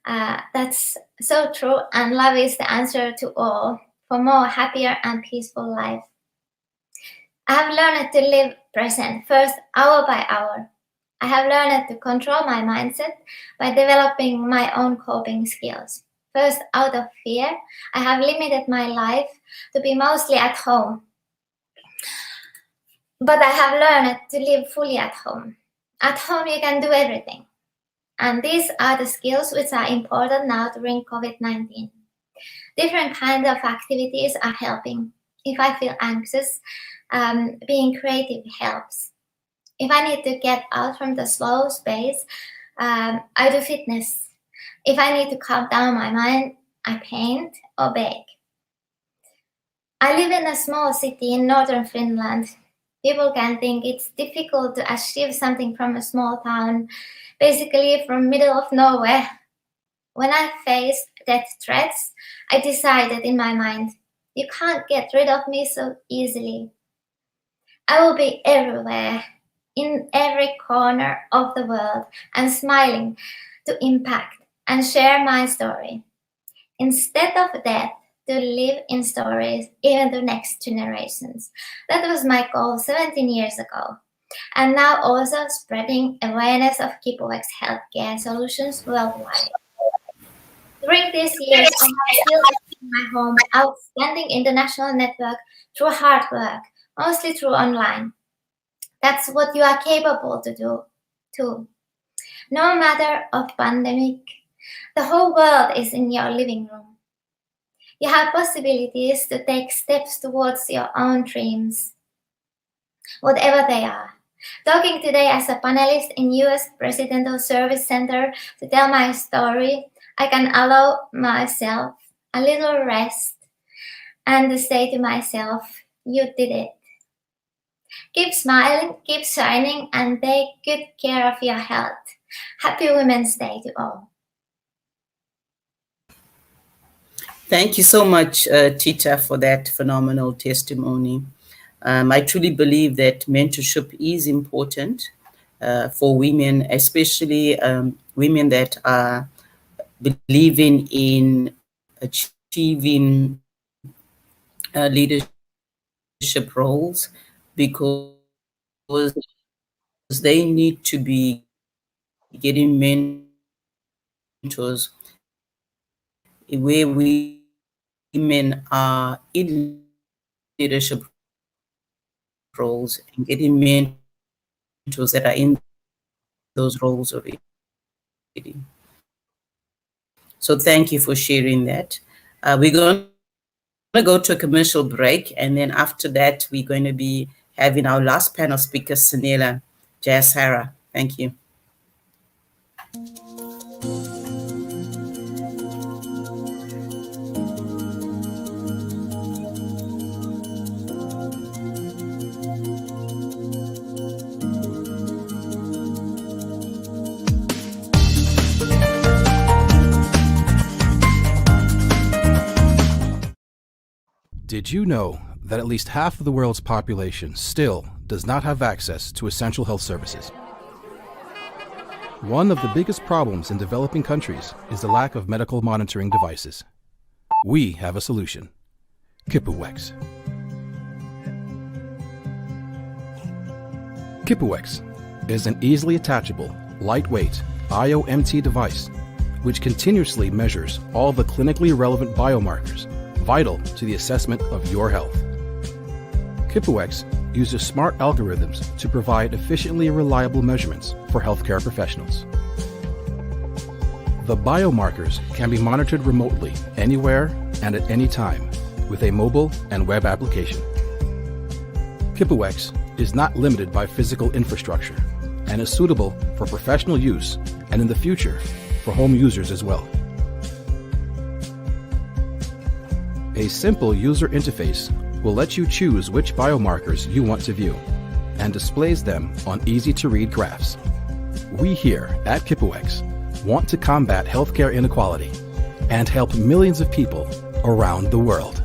That's so true, and love is the answer to all for more happier and peaceful life. I have learned to live present first, hour by hour. I have learned to control my mindset by developing my own coping skills. First, out of fear, I have limited my life to be mostly at home. But I have learned to live fully at home. At home, you can do everything. And these are the skills which are important now during COVID-19. Different kinds of activities are helping. If I feel anxious, being creative helps. If I need to get out from the slow space, I do fitness. If I need to calm down my mind, I paint or bake. I live in a small city in northern Finland. People can think it's difficult to achieve something from a small town, basically from middle of nowhere. When I faced death threats, I decided in my mind, you can't get rid of me so easily. I will be everywhere, in every corner of the world, and smiling to impact and share my story. Instead of death, to live in stories even to next generations. That was my goal 17 years ago. And now also spreading awareness of Kipuex healthcare solutions worldwide. During these years, I have built in my home outstanding international network through hard work, mostly through online. That's what you are capable to do too. No matter of pandemic, the whole world is in your living room. You have possibilities to take steps towards your own dreams, whatever they are. Talking today as a panelist in US Presidential Service Center to tell my story, I can allow myself a little rest and to say to myself, you did it. Keep smiling, keep shining, and take good care of your health. Happy Women's Day to all. Thank you so much, Tita, for that phenomenal testimony. I truly believe that mentorship is important for women, especially women that are believing in achieving leadership roles, because they need to be getting mentors where women are in leadership roles and getting mentors that are in those roles already. So thank you for sharing that. We're going to go to a commercial break, and then after that, we're going to be having our last panel speaker, Sanila Jayasara. Thank you. Did you know that at least half of the world's population still does not have access to essential health services? One of the biggest problems in developing countries is the lack of medical monitoring devices. We have a solution. Kipuex. Kipuex is an easily attachable, lightweight IoMT device which continuously measures all the clinically relevant biomarkers vital to the assessment of your health. Kipuex uses smart algorithms to provide efficiently reliable measurements for healthcare professionals. The biomarkers can be monitored remotely, anywhere and at any time, with a mobile and web application. Kipuex is not limited by physical infrastructure and is suitable for professional use and in the future for home users as well. A simple user interface will let you choose which biomarkers you want to view and displays them on easy-to-read graphs. We here at Kipuex want to combat healthcare inequality and help millions of people around the world.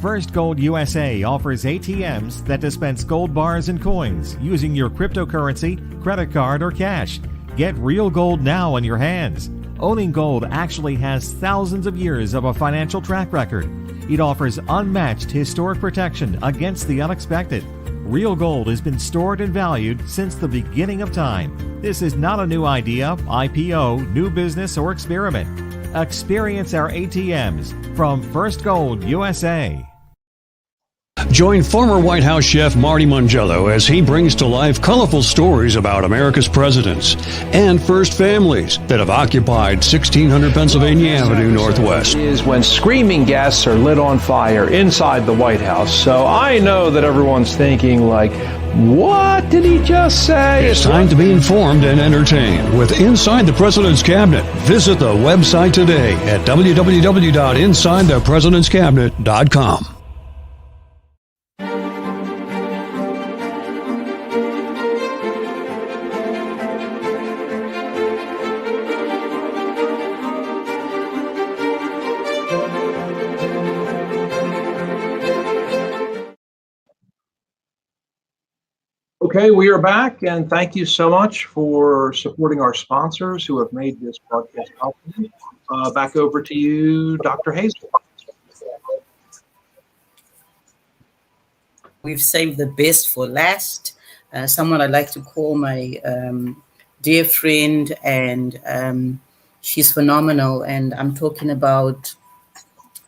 First Gold USA offers ATMs that dispense gold bars and coins using your cryptocurrency, credit card, or cash. Get real gold now in your hands. Owning gold actually has thousands of years of a financial track record. It offers unmatched historic protection against the unexpected. Real gold has been stored and valued since the beginning of time. This is not a new idea, IPO, new business, or experiment. Experience our ATMs from First Gold USA. Join former White House chef Marty Mangello as he brings to life colorful stories about America's presidents and first families that have occupied 1600 Pennsylvania Avenue Northwest. Is when screaming guests are lit on fire inside the White House. So I know that everyone's thinking like, what did he just say? It's time to be informed and entertained with Inside the President's Cabinet. Visit the website today at www.insidethepresidentscabinet.com. Okay, we are back, and thank you so much for supporting our sponsors who have made this broadcast possible. Back over to you, Dr. Hazel. We've saved the best for last. Someone I'd like to call my dear friend, and she's phenomenal. And I'm talking about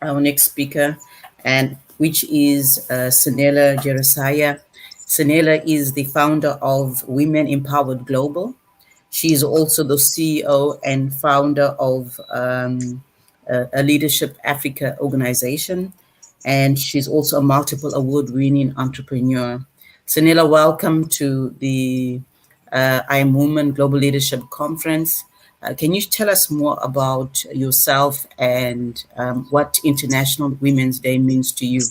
our next speaker, and which is Sanela Jerusaya. Sanela is the founder of Women Empowered Global. She is also the CEO and founder of a Leadership Africa organization, and she's also a multiple award-winning entrepreneur. Sanela, welcome to the I Am Woman Global Leadership Conference. Can you tell us more about yourself and what International Women's Day means to you?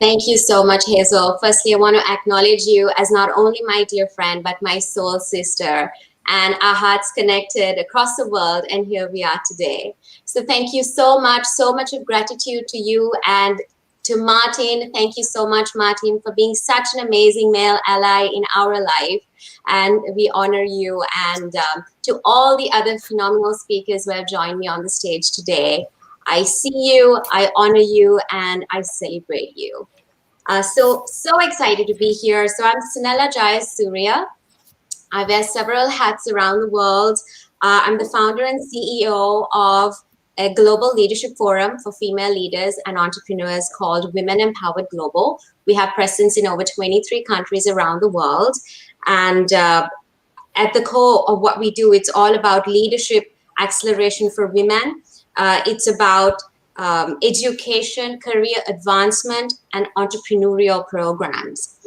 Thank you so much, Hazel. Firstly, I want to acknowledge you as not only my dear friend, but my soul sister. And our hearts connected across the world, and here we are today. So thank you so much of gratitude to you and to Martin. Thank you so much, Martin, for being such an amazing male ally in our life. And we honor you, and to all the other phenomenal speakers who have joined me on the stage today. I see you, I honor you, and I celebrate you. So excited to be here. So I'm Sanela Jayasuriya. I wear several hats around the world. I'm the founder and CEO of a global leadership forum for female leaders and entrepreneurs called Women Empowered Global. We have presence in over 23 countries around the world. And at the core of what we do, it's all about leadership acceleration for women. It's about education, career advancement, and entrepreneurial programs.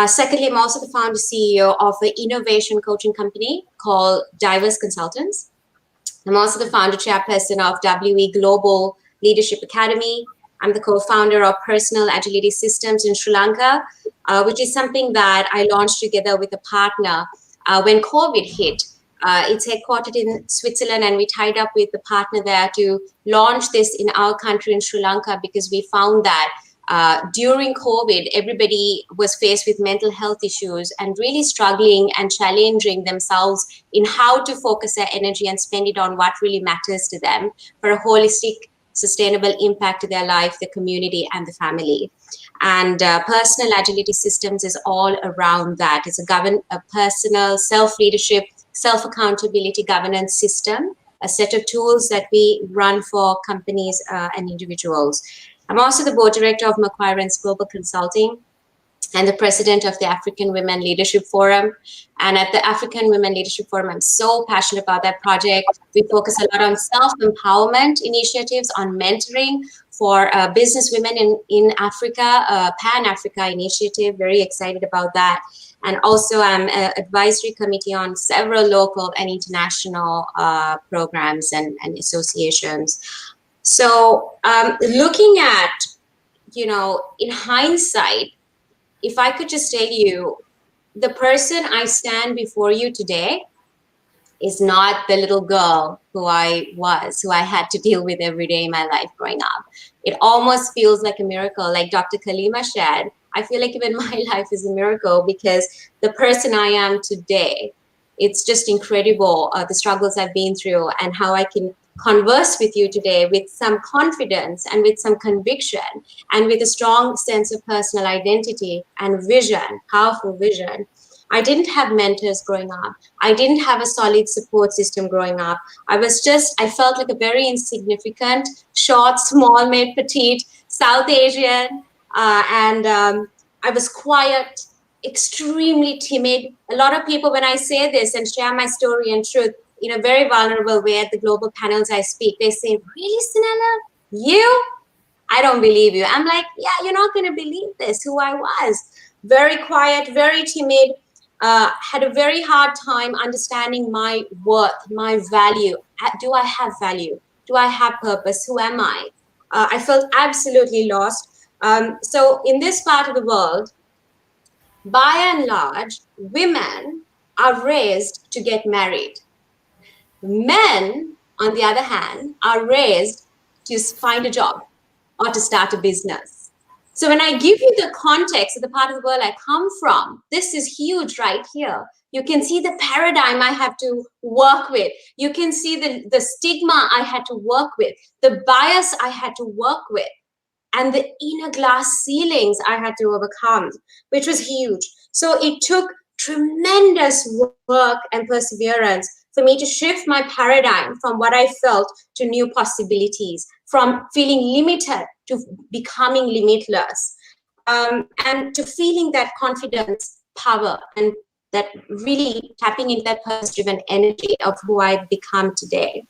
Secondly, I'm also the founder CEO of an innovation coaching company called Diverse Consultants. I'm also the founder chairperson of WE Global Leadership Academy. I'm the co-founder of Personal Agility Systems in Sri Lanka, which is something that I launched together with a partner when COVID hit. It's headquartered in Switzerland, and we tied up with the partner there to launch this in our country in Sri Lanka, because we found that during COVID, everybody was faced with mental health issues and really struggling and challenging themselves in how to focus their energy and spend it on what really matters to them for a holistic, sustainable impact to their life, the community, and the family. And Personal Agility Systems is all around that. It's a personal self-leadership, self-accountability governance system, a set of tools that we run for companies and individuals. I'm also the board director of Macquarie Global Consulting and the president of the African Women Leadership Forum. And at the African Women Leadership Forum, I'm so passionate about that project. We focus a lot on self-empowerment initiatives, on mentoring for business women in Africa, Pan-Africa initiative, very excited about that. And also I'm an advisory committee on several local and international programs and associations. So looking at, in hindsight, if I could just tell you, the person I stand before you today is not the little girl who I had to deal with every day in my life growing up. It almost feels like a miracle. Like Dr. Kalima shared, I feel like even my life is a miracle because the person I am today, it's just incredible, the struggles I've been through and how I can converse with you today with some confidence and with some conviction and with a strong sense of personal identity and vision, powerful vision. I didn't have mentors growing up. I didn't have a solid support system growing up. I felt like a very insignificant, short, small, made, petite, South Asian, and I was quiet, extremely timid. A lot of people, when I say this and share my story and truth in a very vulnerable way at the global panels I speak, they say, really, Sanella? You? I don't believe you. I'm like, yeah, you're not going to believe this, who I was. Very quiet, very timid, had a very hard time understanding my worth, my value. Do I have value? Do I have purpose? Who am I? I felt absolutely lost. So in this part of the world, by and large, women are raised to get married. Men, on the other hand, are raised to find a job or to start a business. So when I give you the context of the part of the world I come from, this is huge right here. You can see the paradigm I have to work with. You can see the stigma I had to work with, the bias I had to work with, and the inner glass ceilings I had to overcome, which was huge. So it took tremendous work and perseverance for me to shift my paradigm from what I felt to new possibilities, from feeling limited to becoming limitless, and to feeling that confidence, power, and that really tapping into that purpose-driven energy of who I've become today.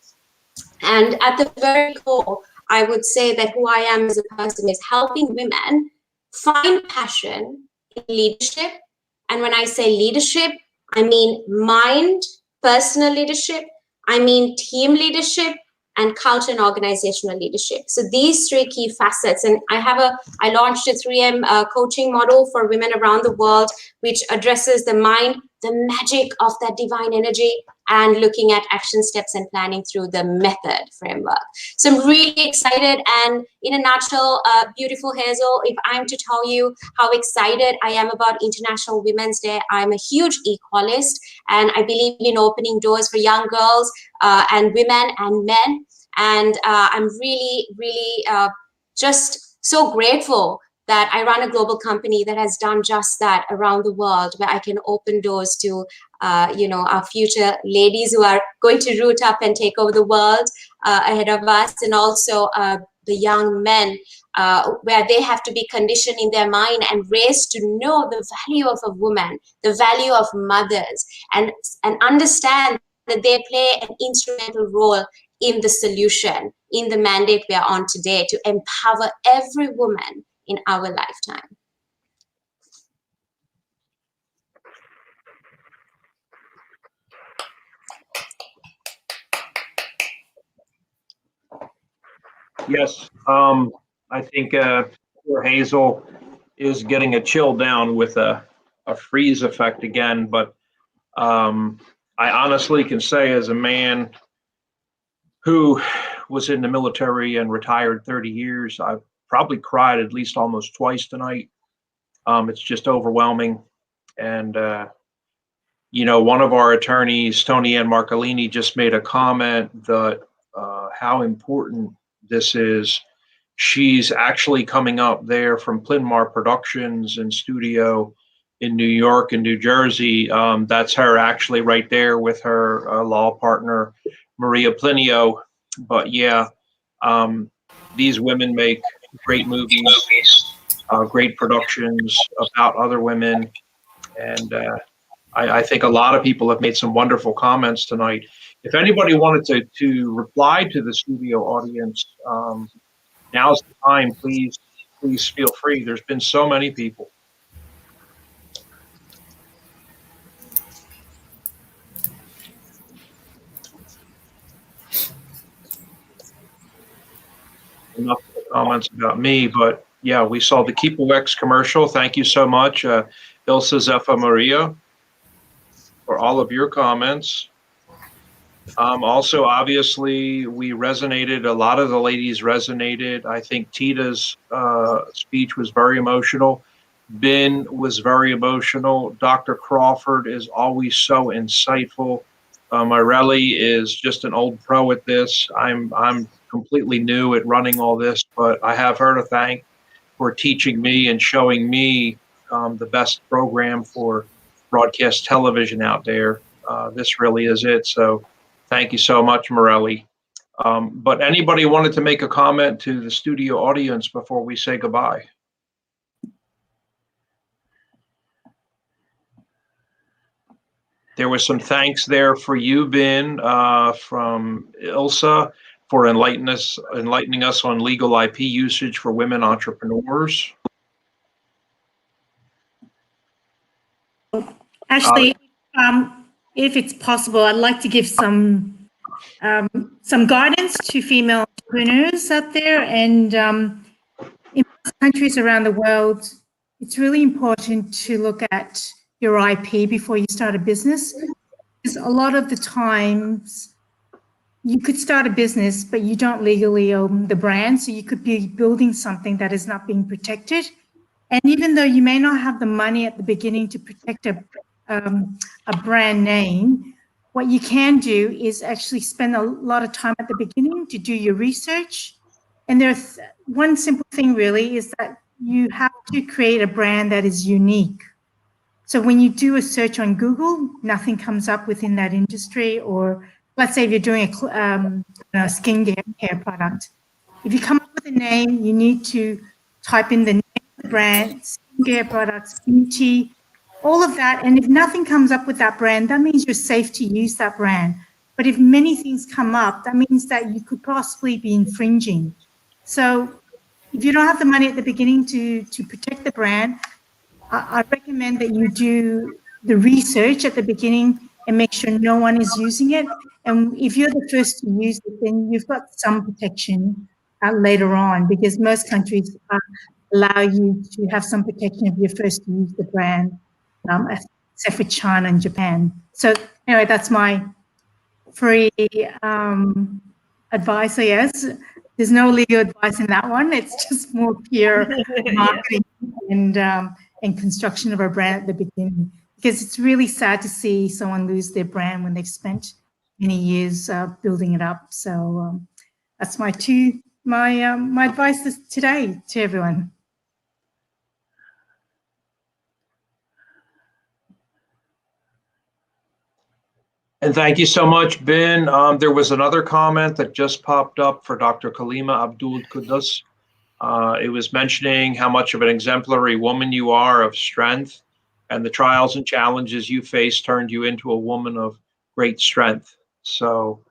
And at the very core, I would say that who I am as a person is helping women find passion in leadership. And when I say leadership, I mean mind, personal leadership, I mean team leadership, and culture and organizational leadership. So these three key facets, and I launched a 3M coaching model for women around the world, which addresses the mind, the magic of that divine energy, and looking at action steps and planning through the method framework. So I'm really excited, and in a nutshell, beautiful Hazel, if I'm to tell you how excited I am about International Women's Day, I'm a huge equalist, and I believe in opening doors for young girls and women and men. And I'm really, really just so grateful that I run a global company that has done just that around the world, where I can open doors to, our future ladies who are going to root up and take over the world ahead of us, and also the young men where they have to be conditioned in their mind and raised to know the value of a woman, the value of mothers, and understand that they play an instrumental role in the solution, in the mandate we are on today, to empower every woman in our lifetime. Yes, I think poor Hazel is getting a chill down with a freeze effect again, but I honestly can say, as a man who was in the military and retired 30 years, I've probably cried at least almost twice tonight. It's just overwhelming. And, one of our attorneys, Tony Ann Marcolini, just made a comment that how important this is. She's actually coming up there from Plinmar Productions and studio in New York and New Jersey. That's her actually right there with her law partner, Maria Plinio. But yeah, these women make great movies, great productions about other women. And I think a lot of people have made some wonderful comments tonight. If anybody wanted to reply to the studio audience, now's the time. Please feel free. There's been so many people. Enough comments about me, but yeah, we saw the Keep X commercial. Thank you so much, Ilse Zepha Maria, for all of your comments. Also, obviously, we resonated. A lot of the ladies resonated. I think Tita's speech was very emotional. Ben was very emotional. Dr. Crawford is always so insightful. Mirelli is just an old pro at this. I'm completely new at running all this, but I have her to thank for teaching me and showing me the best program for broadcast television out there. This really is it. So thank you so much, Morelli. But anybody wanted to make a comment to the studio audience before we say goodbye? There was some thanks there for you, Ben, from Ilsa, for enlightening us on legal IP usage for women entrepreneurs. Ashley, if it's possible, I'd like to give some guidance to female entrepreneurs out there. And in countries around the world, it's really important to look at your IP before you start a business. Because a lot of the times you could start a business, but you don't legally own the brand. So you could be building something that is not being protected. And even though you may not have the money at the beginning to protect a brand name, what you can do is actually spend a lot of time at the beginning to do your research. And there's one simple thing really is that you have to create a brand that is unique. So when you do a search on Google, nothing comes up within that industry. Or let's say if you're doing a skincare product, if you come up with a name, you need to type in the name of the brand, skincare products, beauty, all of that. And if nothing comes up with that brand, that means you're safe to use that brand. But if many things come up, that means that you could possibly be infringing. So if you don't have the money at the beginning to protect the brand, I recommend that you do the research at the beginning and make sure no one is using it. And if you're the first to use it, then you've got some protection later on, because most countries allow you to have some protection if you're first to use the brand, except for China and Japan. So anyway, that's my free advice, I guess. There's no legal advice in that one. It's just more pure marketing and construction of a brand at the beginning, because it's really sad to see someone lose their brand when they've spent many years building it up. So that's my advice today to everyone. And thank you so much, Ben. There was another comment that just popped up for Dr. Kalima Abdul Qudus. It was mentioning how much of an exemplary woman you are, of strength, and the trials and challenges you faced turned you into a woman of great strength. So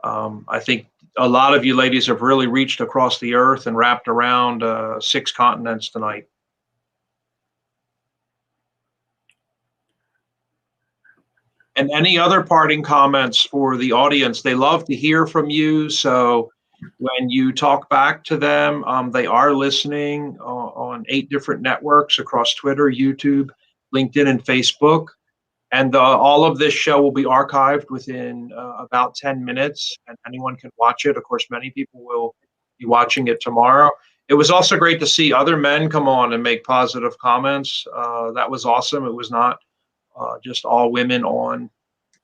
I think a lot of you ladies have really reached across the earth and wrapped around 6 continents tonight. And any other parting comments for the audience? They love to hear from you. So when you talk back to them, they are listening on 8 different networks across Twitter, YouTube, LinkedIn, and Facebook. And all of this show will be archived within about 10 minutes, and anyone can watch it. Of course, many people will be watching it tomorrow. It was also great to see other men come on and make positive comments. That was awesome. It was not just all women on,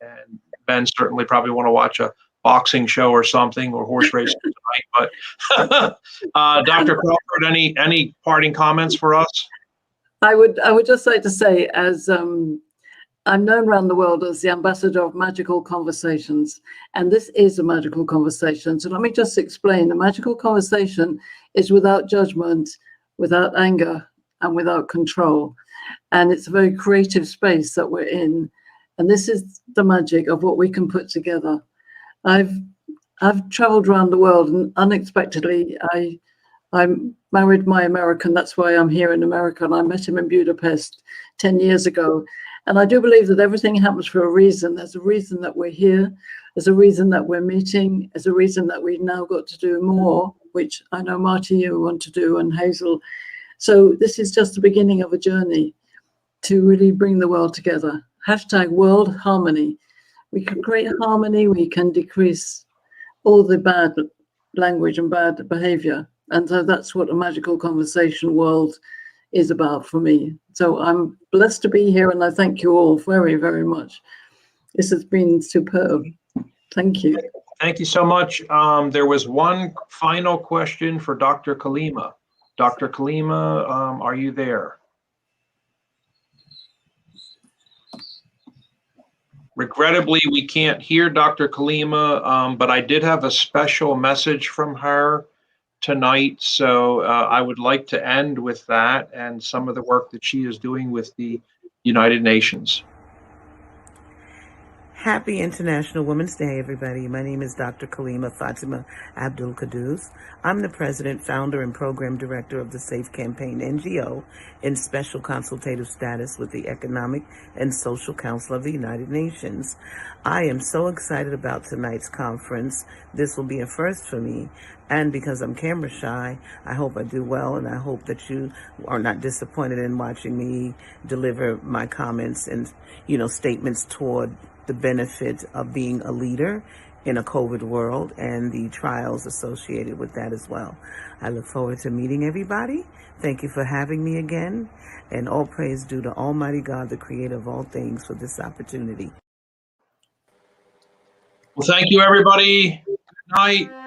and men certainly probably want to watch a boxing show or something, or horse racing tonight. But Dr. Crawford, any parting comments for us? I would just like to say, as I'm known around the world as the ambassador of magical conversations, and this is a magical conversation. So let me just explain. The magical conversation is without judgment, without anger, and without control. And it's a very creative space that we're in. And this is the magic of what we can put together. I've traveled around the world, and unexpectedly, I married my American. That's why I'm here in America. And I met him in Budapest 10 years ago. And I do believe that everything happens for a reason. There's a reason that we're here. There's a reason that we're meeting. There's a reason that we've now got to do more, which I know, Marty, you want to do, and Hazel. So this is just the beginning of a journey to really bring the world together. #World Harmony. we can create harmony, we can decrease all the bad language and bad behavior. And so that's what a magical conversation world is about for me. So I'm blessed to be here, and I thank you all very, very much. This has been superb. Thank you. Thank you so much. There was one final question for Dr. Kalima. Dr. Kalima, are you there? Regrettably, we can't hear Dr. Kalima, but I did have a special message from her tonight. So I would like to end with that and some of the work that she is doing with the United Nations. Happy International Women's Day, everybody. My name is Dr. Kalima Fatima Abdul Qaddus. I'm the president, founder, and program director of the SAFE Campaign NGO in special consultative status with the Economic and Social Council of the United Nations. I am so excited about tonight's conference. This will be a first for me. And because I'm camera shy, I hope I do well, and I hope that you are not disappointed in watching me deliver my comments and, statements toward the benefit of being a leader in a COVID world and the trials associated with that as well. I look forward to meeting everybody. Thank you for having me again, and all praise due to Almighty God, the creator of all things, for this opportunity. Well, thank you, everybody. Good night.